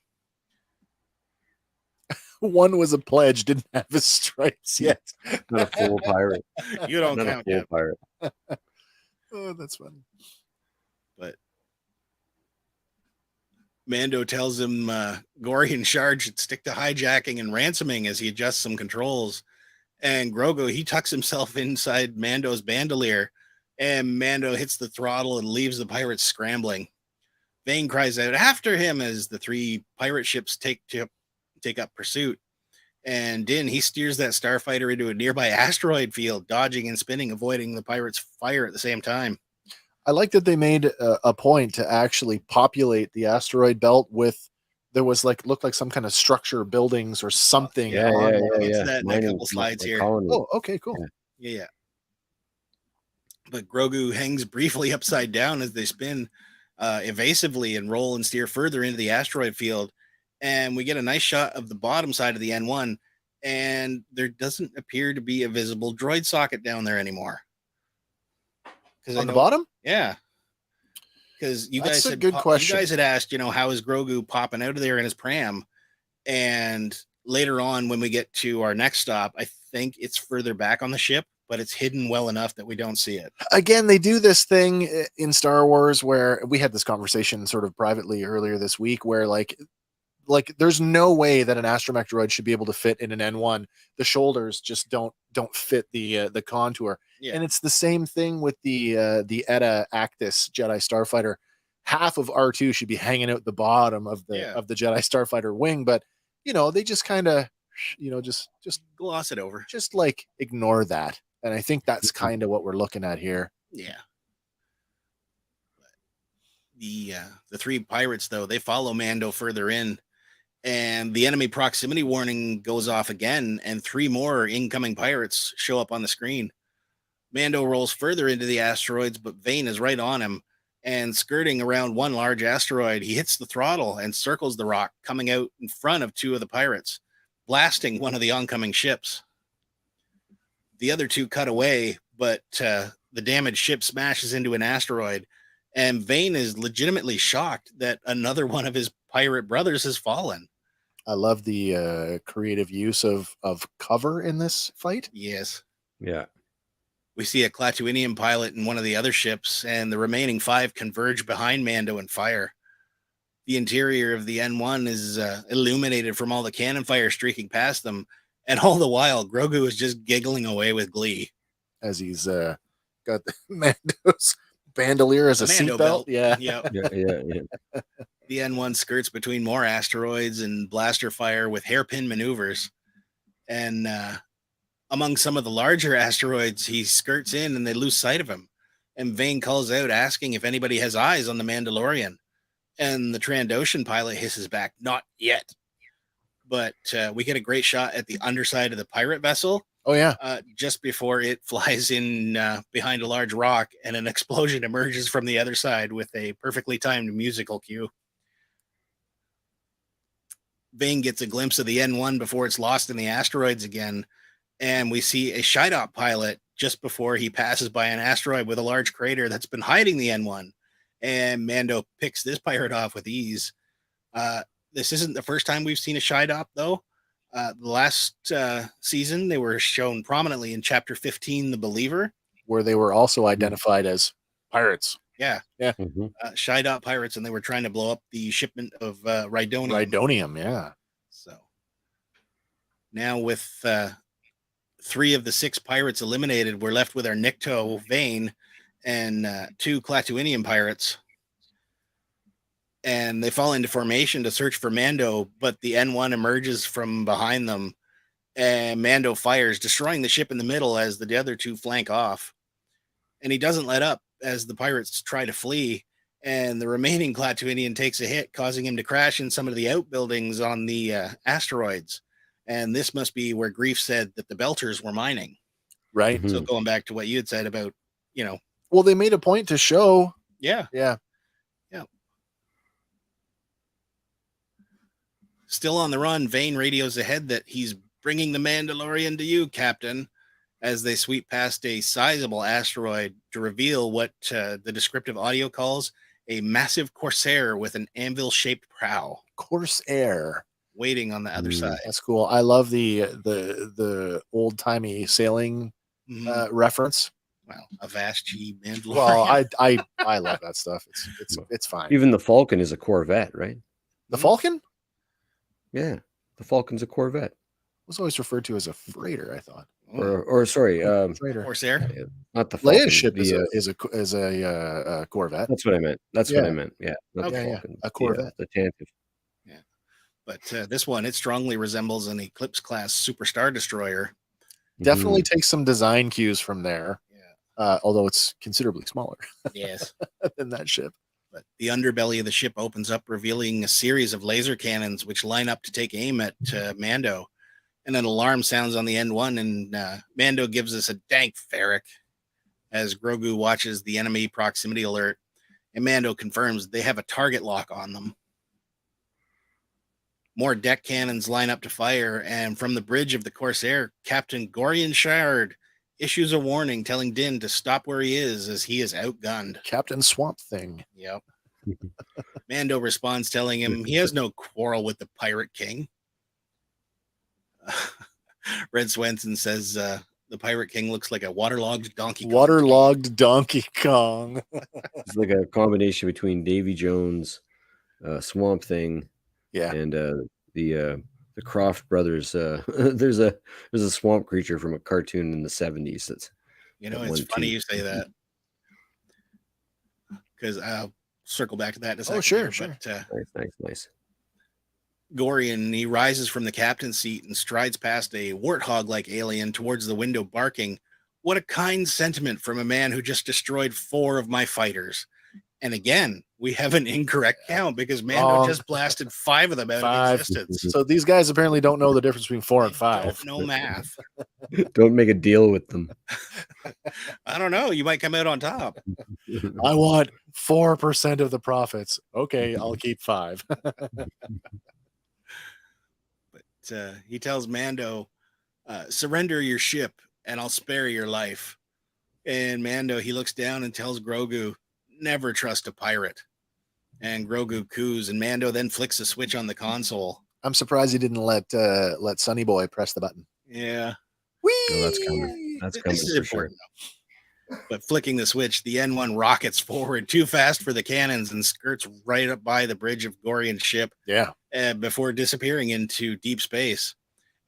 One was a pledge, didn't have his stripes yet.
Not a full pirate.
You don't
Not
count
a full
yet.
pirate.
Oh, that's funny.
But Mando tells him Gorian Shard should stick to hijacking and ransoming as he adjusts some controls. And Grogu, he tucks himself inside Mando's bandolier, and Mando hits the throttle and leaves the pirates scrambling. Vane cries out after him as the 3 pirate ships take up pursuit. And Din, he steers that starfighter into a nearby asteroid field, dodging and spinning, avoiding the pirates' fire at the same time.
I like that they made a point to actually populate the asteroid belt with, there was looked like some kind of structure, buildings or something.
Yeah.
That in a couple slides here.
Colony.
Oh, okay, cool.
Yeah. But Grogu hangs briefly upside down as they spin evasively and roll and steer further into the asteroid field. And we get a nice shot of the bottom side of the N1, and there doesn't appear to be a visible droid socket down there anymore.
On the bottom?
Yeah. Because you guys
good question.
You guys had asked, how is Grogu popping out of there in his pram? And later on, when we get to our next stop, I think it's further back on the ship, but it's hidden well enough that we don't see it.
Again, they do this thing in Star Wars where we had this conversation sort of privately earlier this week, where like there's no way that an astromech droid should be able to fit in an N1. The shoulders just don't fit the contour.
Yeah.
And it's the same thing with the Eta Actis Jedi Starfighter. Half of R2 should be hanging out the bottom of the Jedi Starfighter wing, but they just kind of just
gloss it over.
Just ignore that. And I think that's kind of what we're looking at here.
Yeah. The 3 pirates, though, they follow Mando further in, and the enemy proximity warning goes off again, and 3 more incoming pirates show up on the screen. Mando rolls further into the asteroids, but Vane is right on him, and skirting around one large asteroid, he hits the throttle and circles the rock, coming out in front of 2 of the pirates, blasting one of the oncoming ships. The other 2 cut away, but the damaged ship smashes into an asteroid, and Vane is legitimately shocked that another one of his pirate brothers has fallen.
I love the creative use of cover in this fight.
Yes.
Yeah.
We see a Klaatuinian pilot in one of the other ships, and the remaining 5 converge behind Mando and fire. The interior of the N1 is illuminated from all the cannon fire streaking past them, and all the while, Grogu is just giggling away with glee.
As he's got the Mando's bandolier as a seatbelt. Yeah.
Yeah.
The N1 skirts between more asteroids and blaster fire with hairpin maneuvers. And among some of the larger asteroids, he skirts in and they lose sight of him. and Vane calls out asking if anybody has eyes on the Mandalorian. And the Trandoshan pilot hisses back, "Not yet." But we get a great shot at the underside of the pirate vessel.
Oh, yeah.
Just before it flies in behind a large rock, and an explosion emerges from the other side with a perfectly timed musical cue. Vane gets a glimpse of the N1 before it's lost in the asteroids again, and we see a Shydop pilot just before he passes by an asteroid with a large crater that's been hiding the N1, and Mando picks this pirate off with ease. This isn't the first time we've seen a Shydop, though. The last season, they were shown prominently in Chapter 15, The Believer,
where they were also identified as pirates.
Yeah. Shydop pirates, and they were trying to blow up the shipment of Rhydonium.
Yeah.
So now with 3 of the 6 pirates eliminated, we're left with our Nikto, Vane, and 2 Klatooinian pirates. And they fall into formation to search for Mando, but the N1 emerges from behind them, and Mando fires, destroying the ship in the middle as the other 2 flank off. And he doesn't let up as the pirates try to flee, and the remaining Klatooinian takes a hit, causing him to crash in some of the outbuildings on the asteroids. And this must be where Grief said that the Belters were mining.
Right.
So going back to what you had said about,
Well, they made a point to show.
Yeah. Still on the run, Vane radios ahead that he's bringing the Mandalorian to you, Captain, as they sweep past a sizable asteroid to reveal what the descriptive audio calls a massive Corsair with an anvil-shaped prow.
Corsair.
Waiting on the other side.
That's cool. I love the old-timey sailing reference.
Well, Avast G Mandalorian.
Well, I love that stuff. It's fine.
Even the Falcon is a Corvette, right?
The Falcon?
Yeah, the Falcon's a Corvette.
It was always referred to as a freighter, I thought.
Or sorry,
freighter.
Corsair.
Not the Falcon.
Leia's ship is a Corvette.
That's what I meant. What I meant. Yeah, not
Okay.
the Falcon.
A Corvette.
The Tantive.
Yeah, but this one, it strongly resembles an Eclipse class super star destroyer.
Definitely takes some design cues from there.
Yeah,
although it's considerably smaller.
Yes,
than that ship.
But the underbelly of the ship opens up, revealing a series of laser cannons which line up to take aim at Mando. And an alarm sounds on the N1, and Mando gives us a dank ferric as Grogu watches the enemy proximity alert. And Mando confirms they have a target lock on them. More deck cannons line up to fire, and from the bridge of the Corsair, Captain Gorian Shard issues a warning telling Din to stop where he is as he is outgunned.
Captain Swamp Thing.
Yep. Mando responds telling him he has no quarrel with the Pirate King. Red Swenson says the Pirate King looks like a waterlogged Donkey Kong.
Waterlogged Donkey Kong.
It's like a combination between Davy Jones, Swamp Thing, and the Croft brothers. There's a swamp creature from a cartoon in the 70s. That's
it's funny you say that, because I'll circle back to that in a second.
Sure.
But, nice.
Gorian, he rises from the captain's seat and strides past a warthog-like alien towards the window, barking, "What a kind sentiment from a man who just destroyed 4 of my fighters." And again, we have an incorrect count because Mando just blasted 5 of them out of existence.
So these guys apparently don't know the difference between 4 and 5.
Don't know math.
Don't make a deal with them.
I don't know. You might come out on top.
I want 4% of the profits. Okay, I'll keep 5.
But he tells Mando, "Surrender your ship and I'll spare your life." And Mando, he looks down and tells Grogu, "Never trust a pirate." And Grogu coos, and Mando then flicks a switch on the console.
I'm surprised he didn't let Sonny Boy press the button.
Yeah.
Whee! No, that's coming. That's coming for sure.
But flicking the switch, the N1 rockets forward too fast for the cannons and skirts right up by the bridge of Gorian's ship.
Yeah.
Before disappearing into deep space.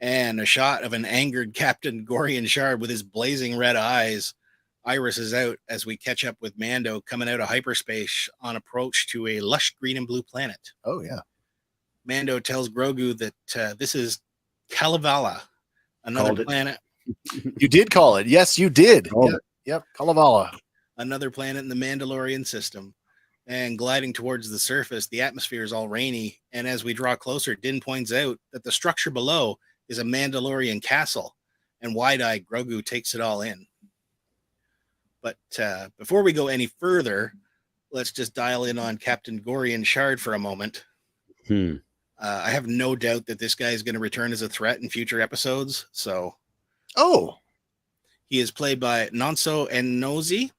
And a shot of an angered Captain Gorian Shard with his blazing red eyes. Iris is out as we catch up with Mando coming out of hyperspace on approach to a lush green and blue planet.
Oh, yeah.
Mando tells Grogu that this is Kalevala, another planet.
You did call it. Yes, you did. Yep, Kalevala.
another planet in the Mandalorian system. And gliding towards the surface, the atmosphere is all rainy. And as we draw closer, Din points out that the structure below is a Mandalorian castle. And wide-eyed Grogu takes it all in. But before we go any further, let's just dial in on Captain Gorian Shard for a moment. I have no doubt that this guy is going to return as a threat in future episodes. So, he is played by Nonso Enozi,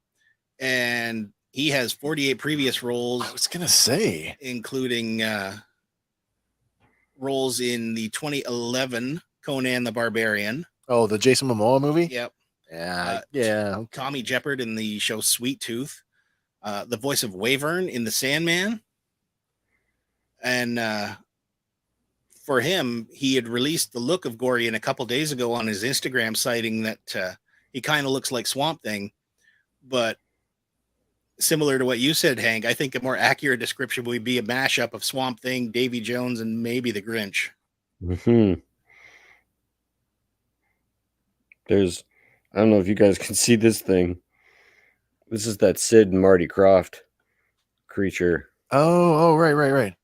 and he has 48 previous roles.
I was gonna say,
including roles in the 2011 Conan the Barbarian.
Oh, the Jason Momoa movie.
Yep.
Yeah.
Tommy Jeopard in the show Sweet Tooth. The voice of Wyvern in The Sandman. And for him, he had released the look of Gorian a couple days ago on his Instagram, citing that he kind of looks like Swamp Thing. But similar to what you said, Hank, I think a more accurate description would be a mashup of Swamp Thing, Davy Jones, and maybe the Grinch.
There's, I don't know if you guys can see this thing. This is that Sid and Marty Croft creature.
Oh, right.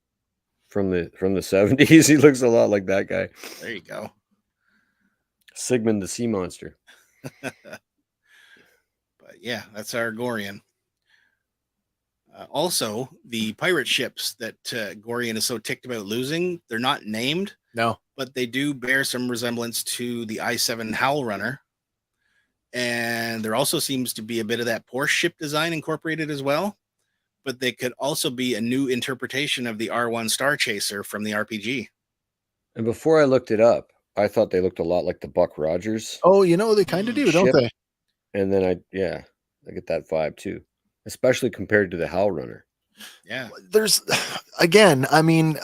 From the 70s. He looks a lot like that guy.
There you go.
Sigmund the Sea Monster.
But yeah, that's our Gorian. Also, the pirate ships that Gorian is so ticked about losing, they're not named.
No.
But they do bear some resemblance to the I-7 Howl Runner. And there also seems to be a bit of that Porsche ship design incorporated as well. But they could also be a new interpretation of the R1 Star Chaser from the RPG.
And before I looked it up, I thought they looked a lot like the Buck Rogers.
Oh, they kind of do, don't they?
And then I get that vibe too, especially compared to the Howl Runner.
Yeah.
There's, again, I mean,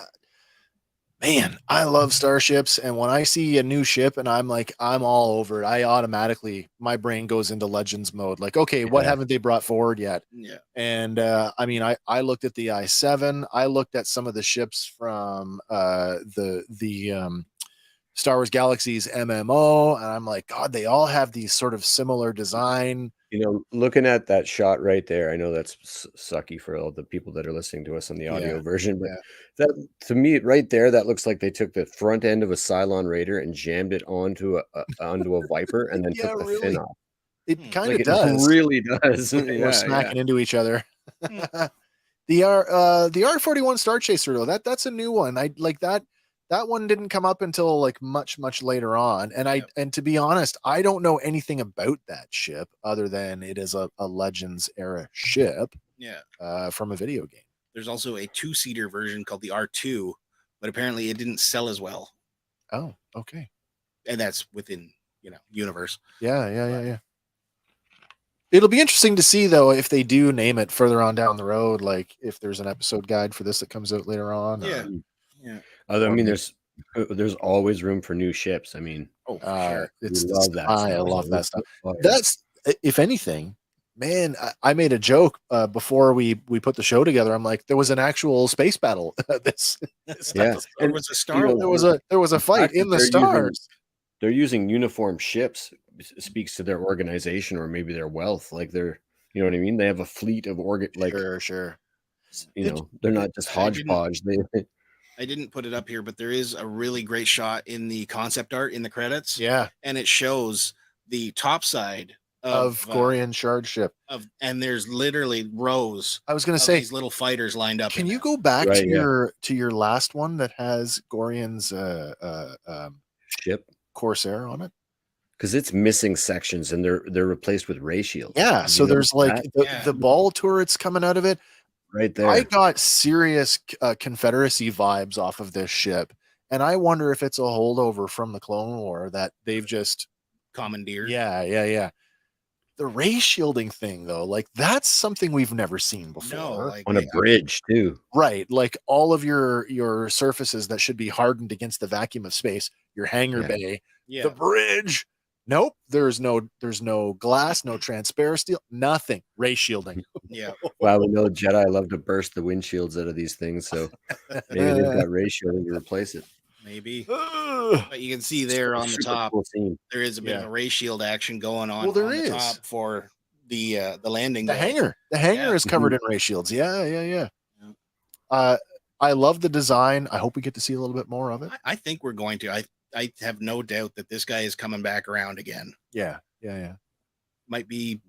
man, I love starships, and when I see a new ship and I'm all over it, I automatically, my brain goes into Legends mode. Like, okay, what haven't they brought forward yet?
Yeah.
And I mean, I looked at the I-7. I looked at some of the ships from the Star Wars Galaxy's MMO, and I'm like, God, they all have these sort of similar design.
Looking at that shot right there, I know that's sucky for all the people that are listening to us on the audio version, but that, to me, right there, that looks like they took the front end of a Cylon Raider and jammed it onto a Viper and then took the fin off.
It kind of does.
It really does.
We're smacking into each other. The R-41 Star Chaser, though, that's a new one. I like that. That one didn't come up until like much later on, and to be honest, I don't know anything about that ship other than it is a Legends era ship. From a video game.
There's also a 2-seater version called the R2, but apparently it didn't sell as well.
Oh, okay.
And that's within universe.
Yeah. It'll be interesting to see though if they do name it further on down the road, like if there's an episode guide for this that comes out later on.
Yeah.
I mean, there's always room for new ships. I mean,
sure.
I love that stuff. That's, if anything, man, I made a joke before we put the show together. I'm like, there was an actual space battle. this
and
there was a star.
There was a fight in the stars.
They're using uniform ships. Speaks to their organization or maybe their wealth. Like they're, you know what I mean? They have a fleet of
Sure.
They're not just hodgepodge.
I didn't put it up here, but there is a really great shot in the concept art in the credits.
Yeah.
And it shows the top side
of Gorian Shard ship.
And there's literally rows.
I was going to say
these little fighters lined up.
Can you go back to your last one that has Gorian's
ship
Corsair on it?
Because it's missing sections and they're replaced with ray shields.
Yeah. So there's like the ball turrets coming out of it.
Right there.
I got serious Confederacy vibes off of this ship, and I wonder if it's a holdover from the Clone War that they've just
commandeered.
Yeah. The ray shielding thing, though, like that's something we've never seen before.
No, like,
on a bridge too.
Right, like all of your surfaces that should be hardened against the vacuum of space, your hangar bay, the bridge. Nope, there's no glass, no transparent steel, nothing. Ray shielding.
Yeah.
Wow, we know Jedi love to burst the windshields out of these things, so maybe they've got ray shielding to replace it.
Maybe. But you can see there on the top,
cool scene.
There is a bit of a ray shield action going on.
Well, there
on
is.
the top for the landing
The
bay.
hangar. The hangar
Yeah.
is covered in ray shields. Yeah. I love the design. I hope we get to see a little bit more of it.
I think we're going to. I have no doubt that this guy is coming back around again.
Yeah.
Might be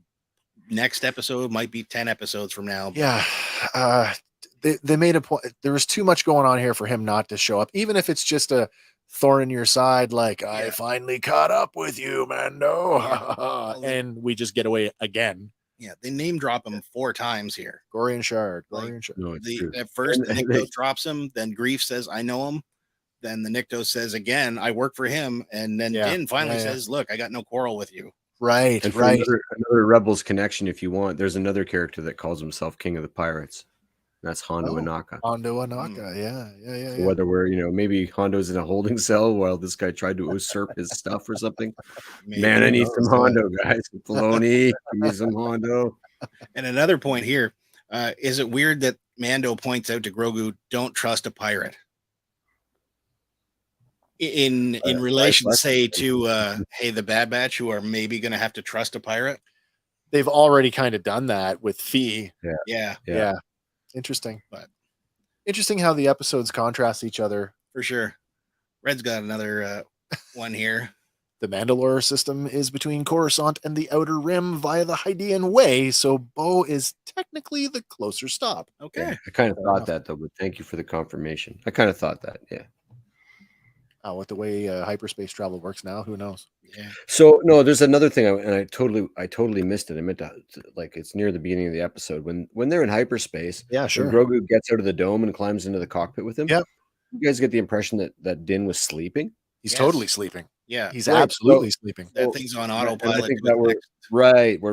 next episode, might be 10 episodes from now.
Yeah. They made a point. There was too much going on here for him not to show up, even if it's just a thorn in your side, like I finally caught up with you, Mando.
Yeah.
And we just get away again.
Yeah, they name drop him 4 times here.
Gorian Shard.
No, it's true.
At first, the Niktos drops him. Then Grief says, "I know him." Then the Niktos says again, "I work for him." And then Din finally says, "Look, I got no quarrel with you."
Right.
And for another Rebels connection, if you want, there's another character that calls himself King of the Pirates. That's Hondo Inaka.
Hondo Inaka. Yeah.
So whether we're, maybe Hondo's in a holding cell while this guy tried to usurp his stuff or something.
Maybe.
Man, I need some Hondo, guys. Filoni, give me some Hondo.
And another point here, is it weird that Mando points out to Grogu, "Don't trust a pirate"? In relation, say, to hey, the Bad Batch, who are maybe going to have to trust a pirate.
They've already kind of done that with Fee.
Yeah.
Interesting.
But
interesting how the episodes contrast each other.
For sure. Red's got another one here.
The Mandalore system is between Coruscant and the Outer Rim via the Hydean Way, so Bo is technically the closer stop.
Okay.
Yeah, I kind of thought that, though, but thank you for the confirmation. I kind of thought that, yeah.
With the way hyperspace travel works now, who knows?
Yeah.
So no, there's another thing, and I totally missed it. I meant to, like, it's near the beginning of the episode when they're in hyperspace.
Yeah, sure.
When Grogu gets out of the dome and climbs into the cockpit with him.
Yep.
You guys get the impression that Din was sleeping.
He's totally sleeping.
Yeah,
he's absolutely sleeping.
That thing's on autopilot.
I think that we're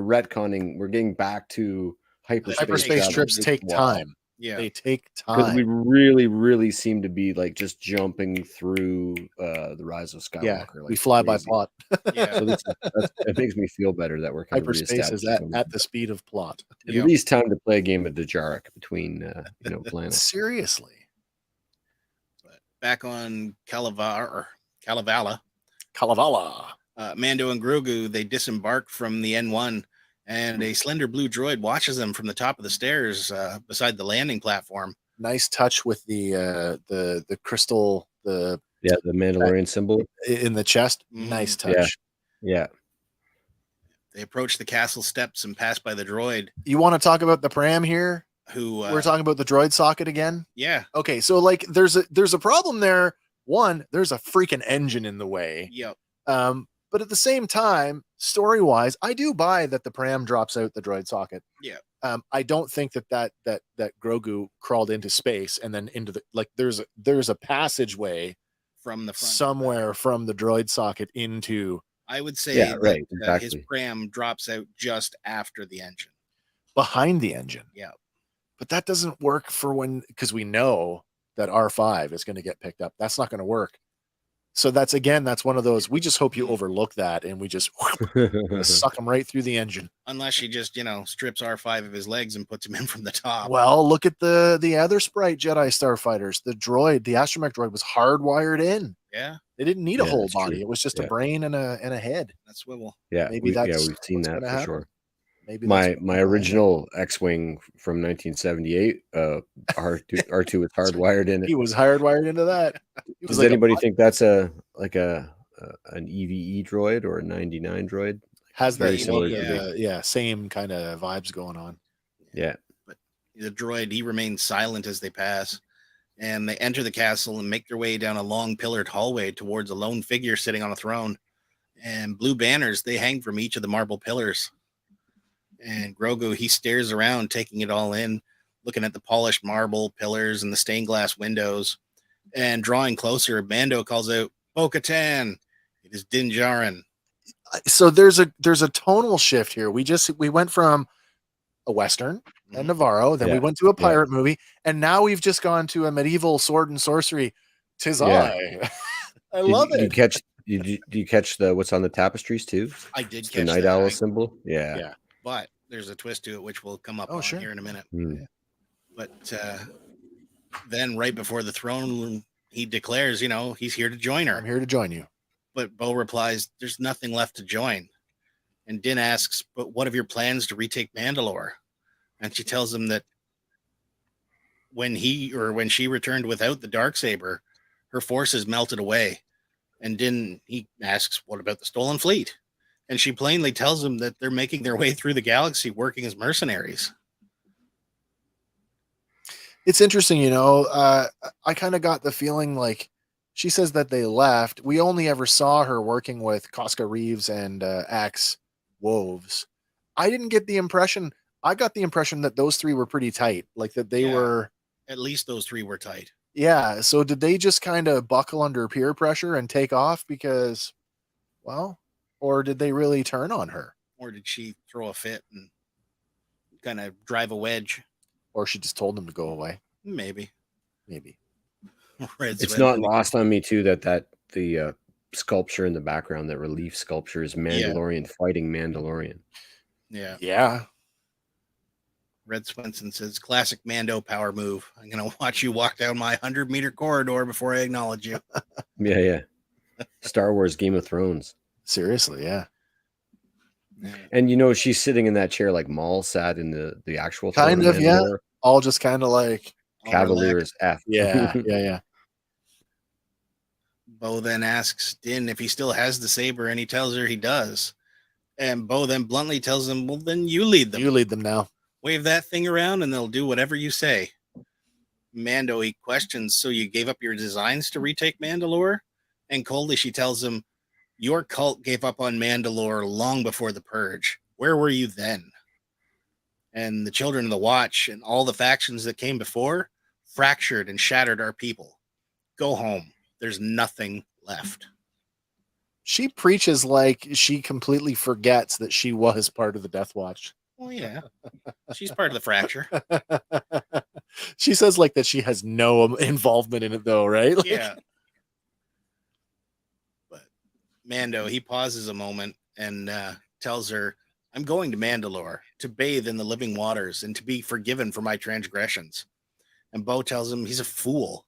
retconning. We're getting back to hyperspace.
Hyperspace trips take time.
Yeah,
they take time
because we really seem to be like just jumping through the Rise of Skywalker.
Yeah,
like
we fly
crazy.
by plot.
Yeah,
so it makes me feel better that we're kind
hyperspace is at the speed of plot.
At least time to play a game of Djarin between planets.
Seriously.
But back on Kalevala, Mando and Grogu, they disembark from the N1. And a slender blue droid watches them from the top of the stairs beside the landing platform.
Nice touch with the crystal, the
Mandalorian symbol
in the chest. Nice touch.
Yeah.
They approach the castle steps and pass by the droid.
You want to talk about the pram here?
Who
we're talking about the droid socket again?
Yeah.
Okay, so like there's a problem there. One, there's a freaking engine in the way.
Yep.
But at the same time, story-wise, I do buy that the pram drops out the droid socket.
Yeah.
I don't think that Grogu crawled into space and then into the there's a passageway
from the front
somewhere from the droid socket into.
I would say that
exactly.
His pram drops out just after the engine.
Behind the engine.
Yeah.
But that doesn't work because we know that R5 is going to get picked up. That's not going to work. So that's one of those, we just hope you overlook that and we just suck him right through the engine.
Unless she just, strips R5 of his legs and puts him in from the top.
Well, look at the other Sprite Jedi starfighters. The astromech droid was hardwired in.
Yeah.
They didn't need a whole body.
True.
It was just a brain and a head.
That swivel.
Yeah.
Maybe
we've seen that for
happen.
sure.
Maybe
my original X-Wing from 1978, R2 was hardwired in it.
He was hardwired into that.
Does anybody think that's an EVE droid or a 99 droid?
Has
very
that
similar?
Same kind of vibes going on.
Yeah.
But the droid, he remains silent as they pass, and they enter the castle and make their way down a long pillared hallway towards a lone figure sitting on a throne. And blue banners, they hang from each of the marble pillars. And Grogu, he stares around, taking it all in, looking at the polished marble pillars and the stained glass windows. And drawing closer, Mando calls out, "Bo-Katan, it is Din Djarin."
So there's a tonal shift here. We went from a Western and Navarro, then we went to a pirate movie, and now we've just gone to a medieval sword and sorcery. 'Tis I. I love it.
Did you catch the what's on the tapestries too?
I did catch
the night owl symbol. Yeah.
But there's a twist to it, which will come up here in a minute. But then right before the throne, he declares, he's here to join her.
I'm here to join you.
But Bo replies, "There's nothing left to join." And Din asks, but what of your plans to retake Mandalore? And she tells him that when she returned without the Darksaber, her forces melted away. And Din, he asks, what about the stolen fleet? And she plainly tells him that they're making their way through the galaxy working as mercenaries.
It's interesting, I kind of got the feeling like she says that they left. We only ever saw her working with Casca Reeves and Axe Woves. I didn't get the impression. I got the impression that those three were pretty tight, like that they were.
At least those three were tight.
Yeah. So did they just kind of buckle under peer pressure and take off because, well, or did they really turn on her?
Or did she throw a fit and kind of drive a wedge?
Or she just told them to go away.
Maybe.
It's not lost on me too that the sculpture in the background, that relief sculpture, is Mandalorian fighting Mandalorian.
Yeah.
Yeah.
Red Swenson says, classic Mando power move. I'm going to watch you walk down my 100-meter corridor before I acknowledge you.
Yeah. Star Wars, Game of Thrones.
Seriously, yeah.
And she's sitting in that chair like Maul sat in the actual
kind of, yeah. All just kind of like
Cavalier as F.
Yeah.
Bo then asks Din if he still has the saber, and he tells her he does. And Bo then bluntly tells him, well, then you lead them.
You lead them now.
Wave that thing around and they'll do whatever you say. Mando, he questions, so you gave up your designs to retake Mandalore? And coldly she tells him, your cult gave up on Mandalore long before the Purge. Where were you then? And the Children of the Watch and all the factions that came before fractured and shattered our people. Go home. There's nothing left.
She preaches like she completely forgets that she was part of the Death Watch.
Well, yeah. She's part of the fracture.
She says like that she has no involvement in it though, right? Like,
yeah. But Mando, he pauses a moment and tells her, I'm going to Mandalore to bathe in the living waters and to be forgiven for my transgressions. And Bo tells him he's a fool.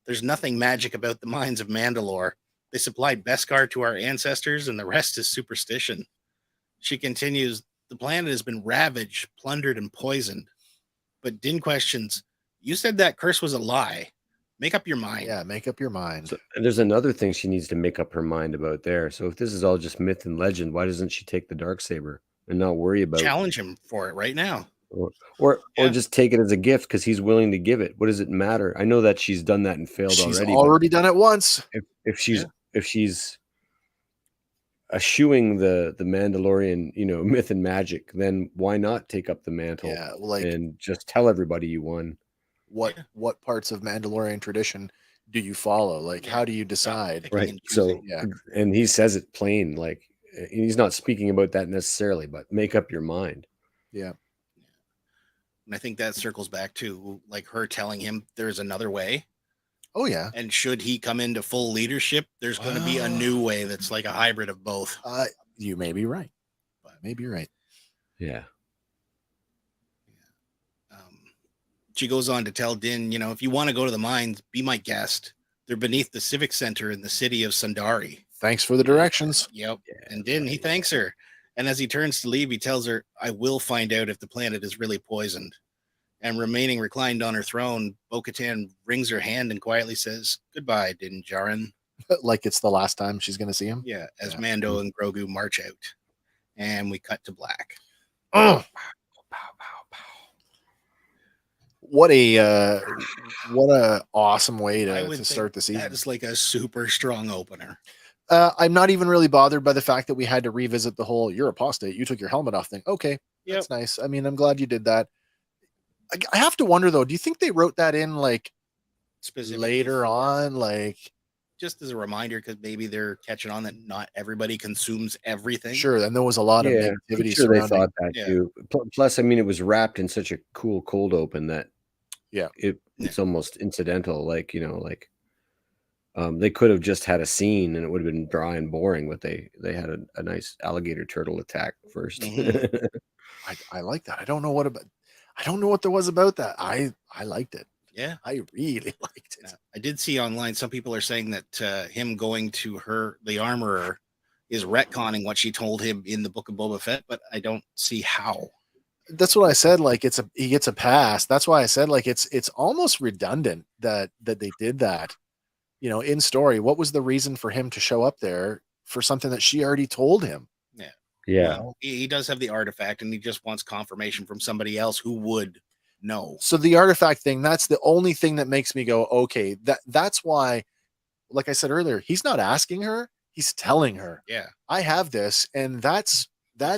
There's nothing magic about the mines of Mandalore. They supplied Beskar to our ancestors and the rest is superstition. She continues, the planet has been ravaged, plundered, and poisoned. But Din questions, you said that curse was a lie. Make up your mind.
Yeah, make up your mind.
So, and there's another thing she needs to make up her mind about there. So if this is all just myth and legend, why doesn't she take the Darksaber and not worry about
challenge him for it right now?
Or just take it as a gift because he's willing to give it. What does it matter? I know that she's done that and failed
she's
already.
Already done it once.
If she's eschewing the Mandalorian, myth and magic, then why not take up the mantle and just tell everybody you won?
What parts of Mandalorian tradition do you follow? Like, how do you decide?
Right. So, and he says it plain, like he's not speaking about that necessarily, but make up your mind.
Yeah.
And I think that circles back to like her telling him there's another way.
Oh, yeah.
And should he come into full leadership, there's going to be a new way that's like a hybrid of both.
You may be right. Maybe right.
Yeah.
She goes on to tell Din, if you want to go to the mines, be my guest. They're beneath the Civic Center in the city of Sundari.
Thanks for the directions.
Yep. And Din, he thanks her. And as he turns to leave, he tells her, I will find out if the planet is really poisoned. And remaining reclined on her throne, Bo-Katan wrings her hand and quietly says, goodbye, Din Djarin.
Like it's the last time she's going to see him?
Yeah, as Mando and Grogu march out. And we cut to black.
Oh! What a awesome way to start the season.
That is like a super strong opener.
I'm not even really bothered by the fact that we had to revisit the whole "you're apostate, you took your helmet off" thing. Okay, that's nice. I mean, I'm glad you did that. I have to wonder though. Do you think they wrote that in like later on, like
just as a reminder, because maybe they're catching on that not everybody consumes everything?
Sure, and there was a lot of negativity.
Sure, they thought that too. Plus, I mean, it was wrapped in such a cool cold open that it's almost incidental. Like they could have just had a scene and it would have been dry and boring, but they had a nice alligator turtle attack first.
Mm-hmm. I like that. I don't know what there was about that. I liked it.
Yeah,
I really liked it.
I did see online some people are saying that him going to the armorer is retconning what she told him in the Book of Boba Fett, but I don't see how.
That's what I said. Like he gets a pass. That's why I said like it's almost redundant that they did that. You know, in story, what was the reason for him to show up there for something that she already told him?
Yeah.
Well, he does have the artifact, and he just wants confirmation from somebody else who would know.
So the artifact thing, that's the only thing that makes me go, okay, that's why, like I said earlier, he's not asking her, he's telling her,
Yeah.
I have this, and that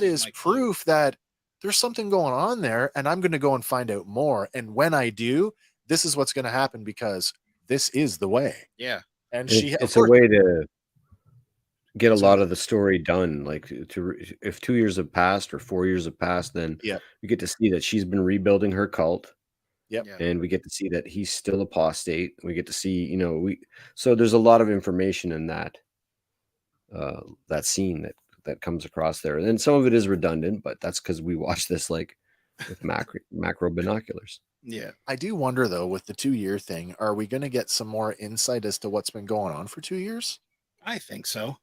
is
my
proof that there's something going on there, and I'm going to go and find out more. And when I do, this is what's going to happen because this is the way.
Yeah.
And
It's a way to get a lot of the story done. Like if 2 years have passed or 4 years have passed, then we get to see that she's been rebuilding her cult.
Yep.
Yeah.
And we get to see that he's still apostate. We get to see, so there's a lot of information in that scene that comes across there. And then some of it is redundant, but that's because we watch this like with macro binoculars.
Yeah.
I do wonder though, with the 2-year thing, are we going to get some more insight as to what's been going on for 2 years?
I think so.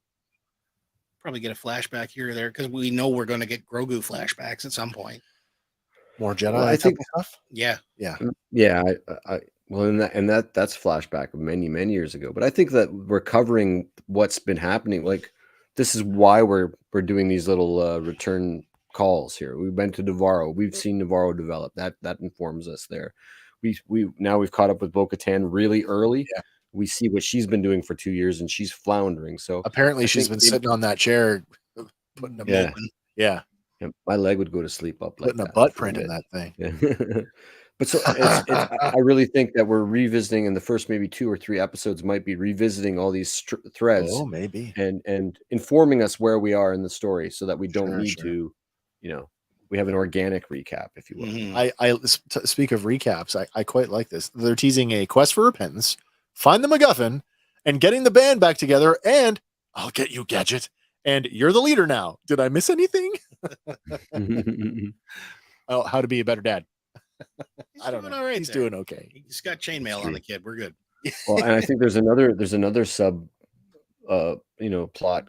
Probably get a flashback here or there because we know we're going to get Grogu flashbacks at some point.
More Jedi,
Well, I think
stuff.
Yeah.
Well, that's flashback of many years ago. But I think that we're covering what's been happening. Like this is why we're doing these little return calls here. We went to Navarro. We've seen Navarro develop. That informs us there. We've caught up with Bo-Katan really early.
Yeah.
We see what she's been doing for 2 years, and she's floundering. So
apparently she's been sitting on that chair, putting a
yeah. My leg would go to sleep up like
putting a butt print in that thing.
Yeah. But so I really think that we're revisiting in the first maybe 2 or 3 episodes might be revisiting all these threads.
Oh, maybe.
And informing us where we are in the story so that we don't need to, we have an organic recap, if you will.
Mm-hmm.
I speak of recaps. I quite like this. They're teasing a quest for repentance, find the MacGuffin, and getting the band back together, and I'll get you, Gadget. And you're the leader now. Did I miss anything? Oh, how to be a better dad. I don't know. He's doing okay.
He's got chainmail on the kid. We're good.
Well, and I think there's another sub, plot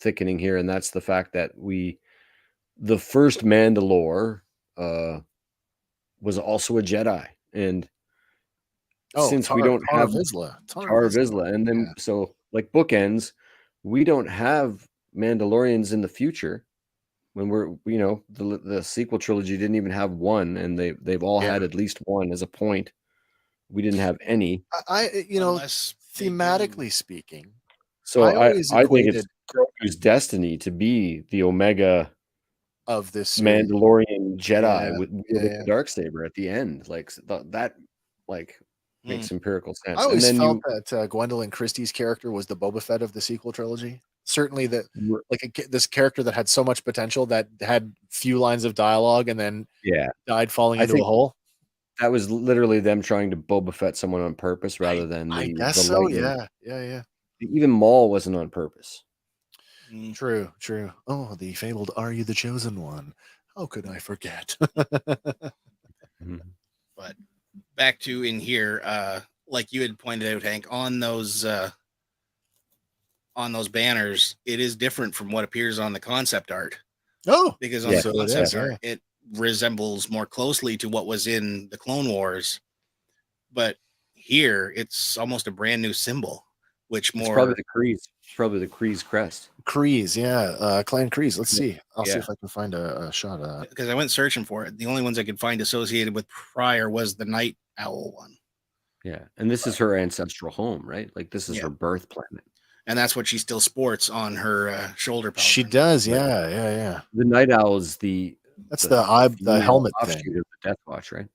thickening here, and that's the fact that the first Mandalore was also a Jedi, and since we don't have Tar Vizsla, and then so like bookends, we don't have Mandalorians in the future. When we're, the sequel trilogy didn't even have one, and they've all had at least one as a point. We didn't have any.
Thematically speaking.
So I think it's Grogu's destiny to be the Omega
of this
Mandalorian Jedi with the Darksaber at the end. Like that makes empirical sense.
I always felt that Gwendolyn Christie's character was the Boba Fett of the sequel trilogy. Certainly this character that had so much potential, that had few lines of dialogue, and then died falling into a hole.
That was literally them trying to Boba Fett someone on purpose rather than
I guess so. Yeah.
Even Maul wasn't on purpose.
True. Oh, the fabled "Are you the chosen one?" How could I forget?
But back to in here, like you had pointed out, Hank, on those banners, it is different from what appears on the concept art.
Oh,
because on the concept art, it resembles more closely to what was in the Clone Wars, but here it's almost a brand new symbol. It's
probably the Kryze. Probably the Kryze crest.
Kryze, Clan Kryze. Let's see. I'll see if I can find a shot of that.
Because I went searching for it. The only ones I could find associated with prior was the Night Owl one.
Yeah, and this is her ancestral home, right? Like this is her birth planet.
And that's what she still sports on her shoulder.
She does, yeah.
The Night Owl is
the helmet thing.
Of the Death Watch, right?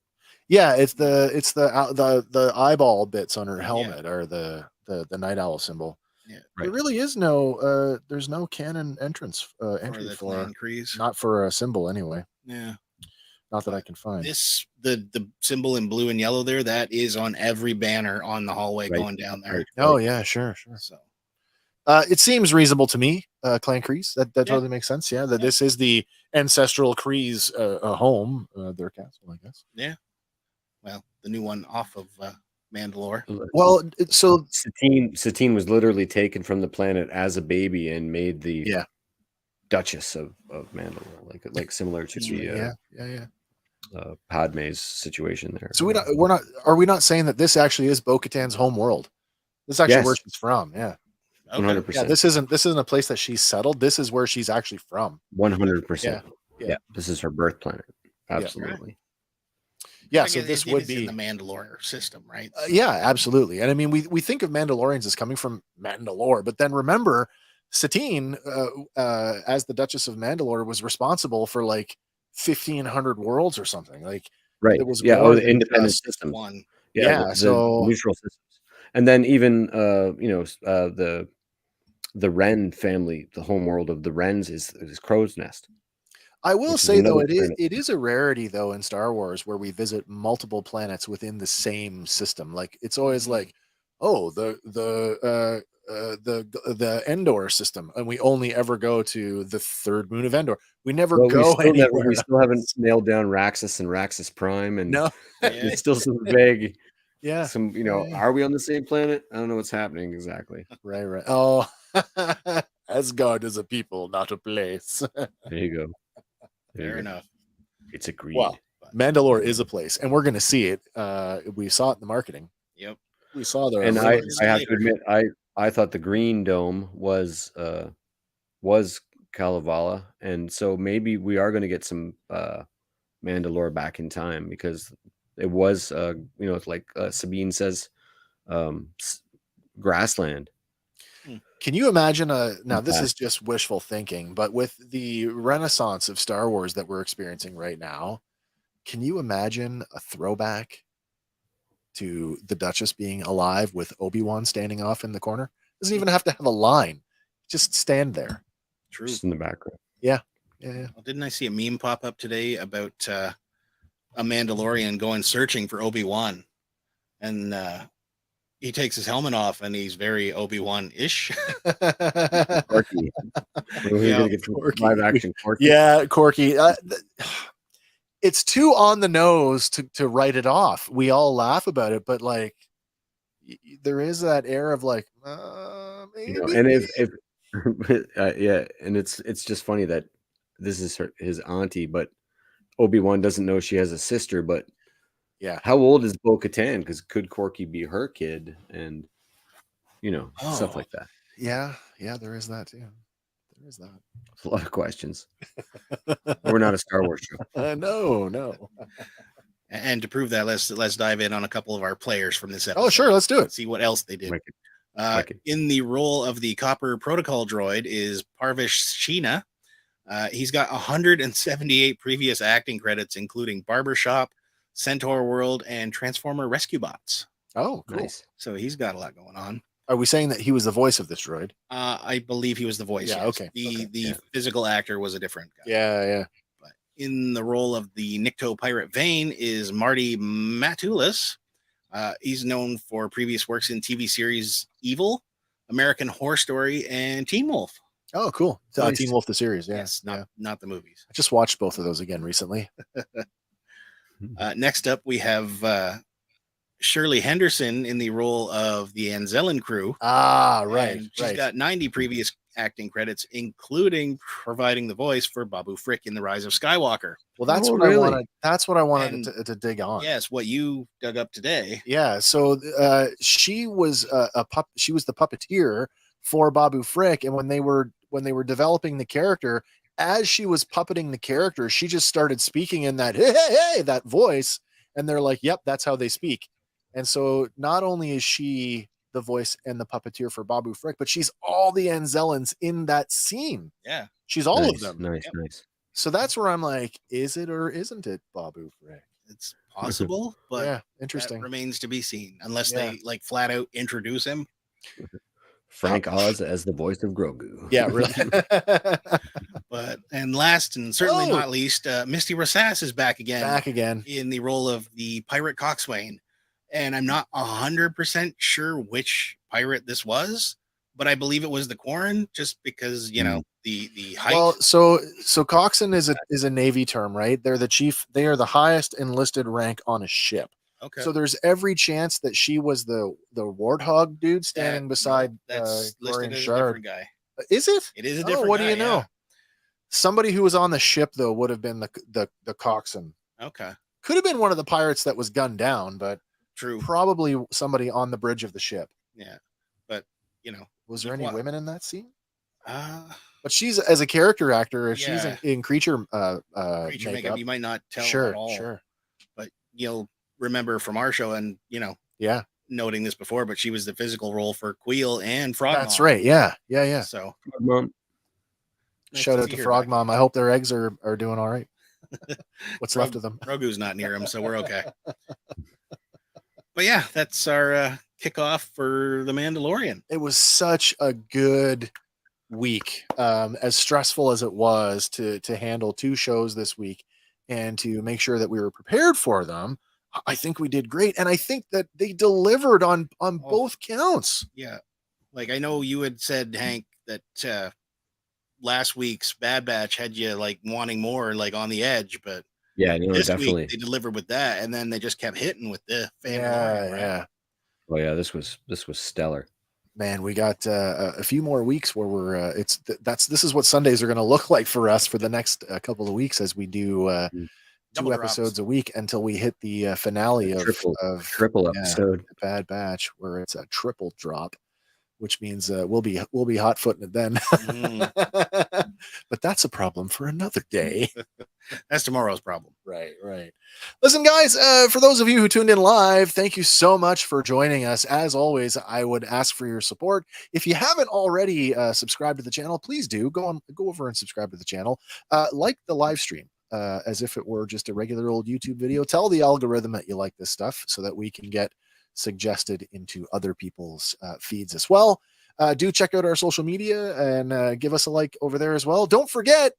Yeah, it's the eyeball bits on her helmet are the Night Owl symbol.
Yeah,
right. There really is no there's no canon entry for
Kryze.
Not for a symbol anyway.
Yeah.
Not that I can find.
The symbol in blue and yellow there, that is on every banner on the hallway going down there.
Oh yeah, sure. So it seems reasonable to me, Clan Kryze. That totally makes sense. Yeah, that this is the ancestral Kryze home, their castle, I guess.
Yeah. Well, the new one off of Mandalore.
Well, so
Satine was literally taken from the planet as a baby and made the Duchess of Mandalore, like similar to the Padme's situation there.
So are we not saying that this actually is Bo-Katan's home world? This is actually where she's from. Yeah.
100%.
Yeah, this isn't a place that she's settled. This is where she's actually from.
100%. Yeah. This is her birth planet. Absolutely.
Yeah, so this would be
in the Mandalore system, right?
Yeah, absolutely. And I mean, we think of Mandalorians as coming from Mandalore, but then remember, Satine, as the Duchess of Mandalore, was responsible for like 1,500 worlds or something. Like,
right?
It was
the independent system.
One.
So
neutral systems, and then even the Wren family, the home world of the Wrens is Crow's Nest.
I will say though, it is a rarity though in Star Wars where we visit multiple planets within the same system. Like it's always like, oh, the Endor system, and we only ever go to the third moon of Endor. We never go anywhere.
We still haven't nailed down Raxus and Raxus Prime, and
no,
it's still some vague.
Yeah,
are we on the same planet? I don't know what's happening exactly.
Right. Oh, Asgard is a people, not a place.
There you go.
Fair enough.
It's agreed.
Well, Mandalore is a place, and we're going to see it. We saw it in the marketing.
Yep.
We saw the.
And I have to admit, I thought the green dome was Kalevala, and so maybe we are going to get some Mandalore back in time, because it was it's like Sabine says, grassland.
Can you imagine now this is just wishful thinking, but with the renaissance of Star Wars that we're experiencing right now, can you imagine a throwback to the Duchess being alive with Obi-Wan standing off in the corner? Doesn't even have to have a line. Just stand there.
True.
Just in the background.
Yeah.
Well, didn't I see a meme pop up today about a Mandalorian going searching for Obi-Wan, and he takes his helmet off and he's very Obi-Wan-ish.
Corky.
Corky.
Live action Corky.
Yeah, Corky. It's too on the nose to write it off. We all laugh about it, but like there is that air of like, maybe.
And if and it's just funny that this is his auntie, but Obi-Wan doesn't know she has a sister. But how old is Bo-Katan? Because could Corky be her kid? And stuff like that.
Yeah, there is that too. There is that.
A lot of questions. We're not a Star Wars show.
No.
And to prove that, let's dive in on a couple of our players from this episode.
Oh, sure, let's do it.
See what else they did. In the role of the Copper Protocol droid is Parvish Sheena. He's got 178 previous acting credits, including Barbershop, Centaur World, and Transformer Rescue Bots.
Oh, cool.
Nice.
So he's got a lot going on.
Are we saying that he was the voice of this droid?
I believe he was the voice.
Yeah,
yes.
okay.
The physical actor was a different guy.
Yeah.
But in the role of the Nikto Pirate Vane is Marty Matulis. He's known for previous works in TV series Evil, American Horror Story, and Teen Wolf.
Oh, cool.
Nice.
Teen Wolf, the series. Yeah.
Yes, not the movies.
I just watched both of those again recently.
Next up, we have Shirley Henderson in the role of the Anzellan crew.
Ah, right.
And she's got 90 previous acting credits, including providing the voice for Babu Frick in The Rise of Skywalker.
Well, that's what I wanted. That's what I wanted to dig on.
Yes, what you dug up today.
Yeah. So she was she was the puppeteer for Babu Frick, and when they were developing the character, as she was puppeting the character, she just started speaking in that hey that voice, and they're like, "Yep, that's how they speak." And so not only is she the voice and the puppeteer for Babu Frick, but she's all the Anzellans in that scene.
Yeah.
She's all of them.
Nice.
So that's where I'm like, is it or isn't it Babu Frick?
It's possible, but
yeah, interesting.
That remains to be seen unless they like flat out introduce him.
Frank Oz as the voice of Grogu.
Yeah, really.
And last and certainly not least, Misty Rosas is back again in the role of the pirate coxswain. And I'm not 100% sure which pirate this was, but I believe it was the Quarren, just because the height.
Well, so coxswain is a Navy term, right? They're the chief. They are the highest enlisted rank on a ship.
Okay.
So there's every chance that she was the warthog dude standing beside
that's listed
Gorian
as a
Shard.
different guy.
Is it?
It is a
Oh,
different
what
guy,
do you know?
yeah.
Somebody who was on the ship though would have been the coxswain.
Okay.
Could have been one of the pirates that was gunned down, but
True.
probably somebody on the bridge of the ship.
Yeah. But, you know.
Was there any women in that scene?
But
she's as a character actor, she's
yeah.
in creature
creature makeup. You might not tell
sure,
at all.
Sure.
But you'll remember from our show and, you know,
yeah,
noting this before, but she was the physical role for Queel and Frog
That's
Mom.
right. Yeah. Yeah. Yeah.
So
Frog Mom.
nice
shout out
see
to
her
Frog
back.
Mom. I hope their eggs are doing all right. What's left of them?
Grogu's not near him, so we're okay. But yeah, that's our kickoff for The Mandalorian.
It was such a good week, as stressful as it was to handle 2 shows this week and to make sure that we were prepared for them. I think we did great, and I think that they delivered on both counts.
Yeah, like I know you had said, Hank, that last week's Bad Batch had you like wanting more, like on the edge, but
yeah, no,
this
definitely
week they delivered with that, and then they just kept hitting with the
Yeah,
right?
yeah.
Oh yeah, this was stellar.
Man, we got a few more weeks where we're this is what Sundays are going to look like for us for the next couple of weeks as we do 2 episodes a week until we hit the finale of
triple episode
Bad Batch, where it's a triple drop, which means we'll be hot footing it then. But that's a problem for another day.
That's tomorrow's problem.
Right. Listen, guys, for those of you who tuned in live, thank you so much for joining us. As always, I would ask for your support. If you haven't already subscribed to the channel, please do go over and subscribe to the channel. Like the live stream as if it were just a regular old YouTube video. Tell the algorithm that you like this stuff so that we can get suggested into other people's feeds as well. Do check out our social media and give us a like over there as well. Don't forget,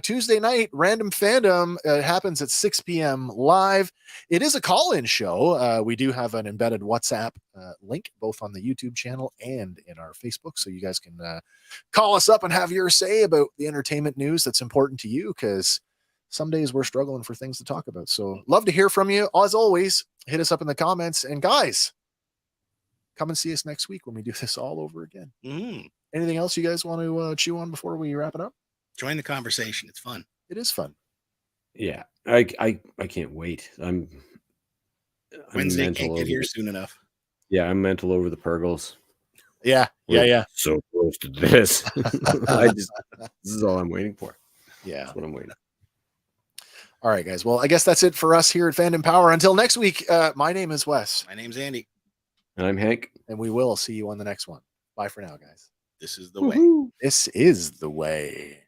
Tuesday night, Random Fandom happens at 6 p.m. live. It is a call-in show. We do have an embedded WhatsApp link both on the YouTube channel and in our Facebook, so you guys can call us up and have your say about the entertainment news that's important to you, because some days we're struggling for things to talk about. So love to hear from you. As always, hit us up in the comments. And guys, come and see us next week when we do this all over again. Anything else you guys want to chew on before we wrap it up?
Join the conversation. It's fun.
It is fun.
Yeah, I can't wait. I'm
Wednesday can't get here soon enough.
Yeah, I'm mental over the Purgles.
Yeah.
So close to this. This is all I'm waiting for.
Yeah,
that's what I'm waiting.
All right, guys. Well, I guess that's it for us here at Fandom Power. Until next week, my name is Wes.
My name's Andy.
And I'm Hank.
And we will see you on the next one. Bye for now, guys.
This is the way.
This is the way.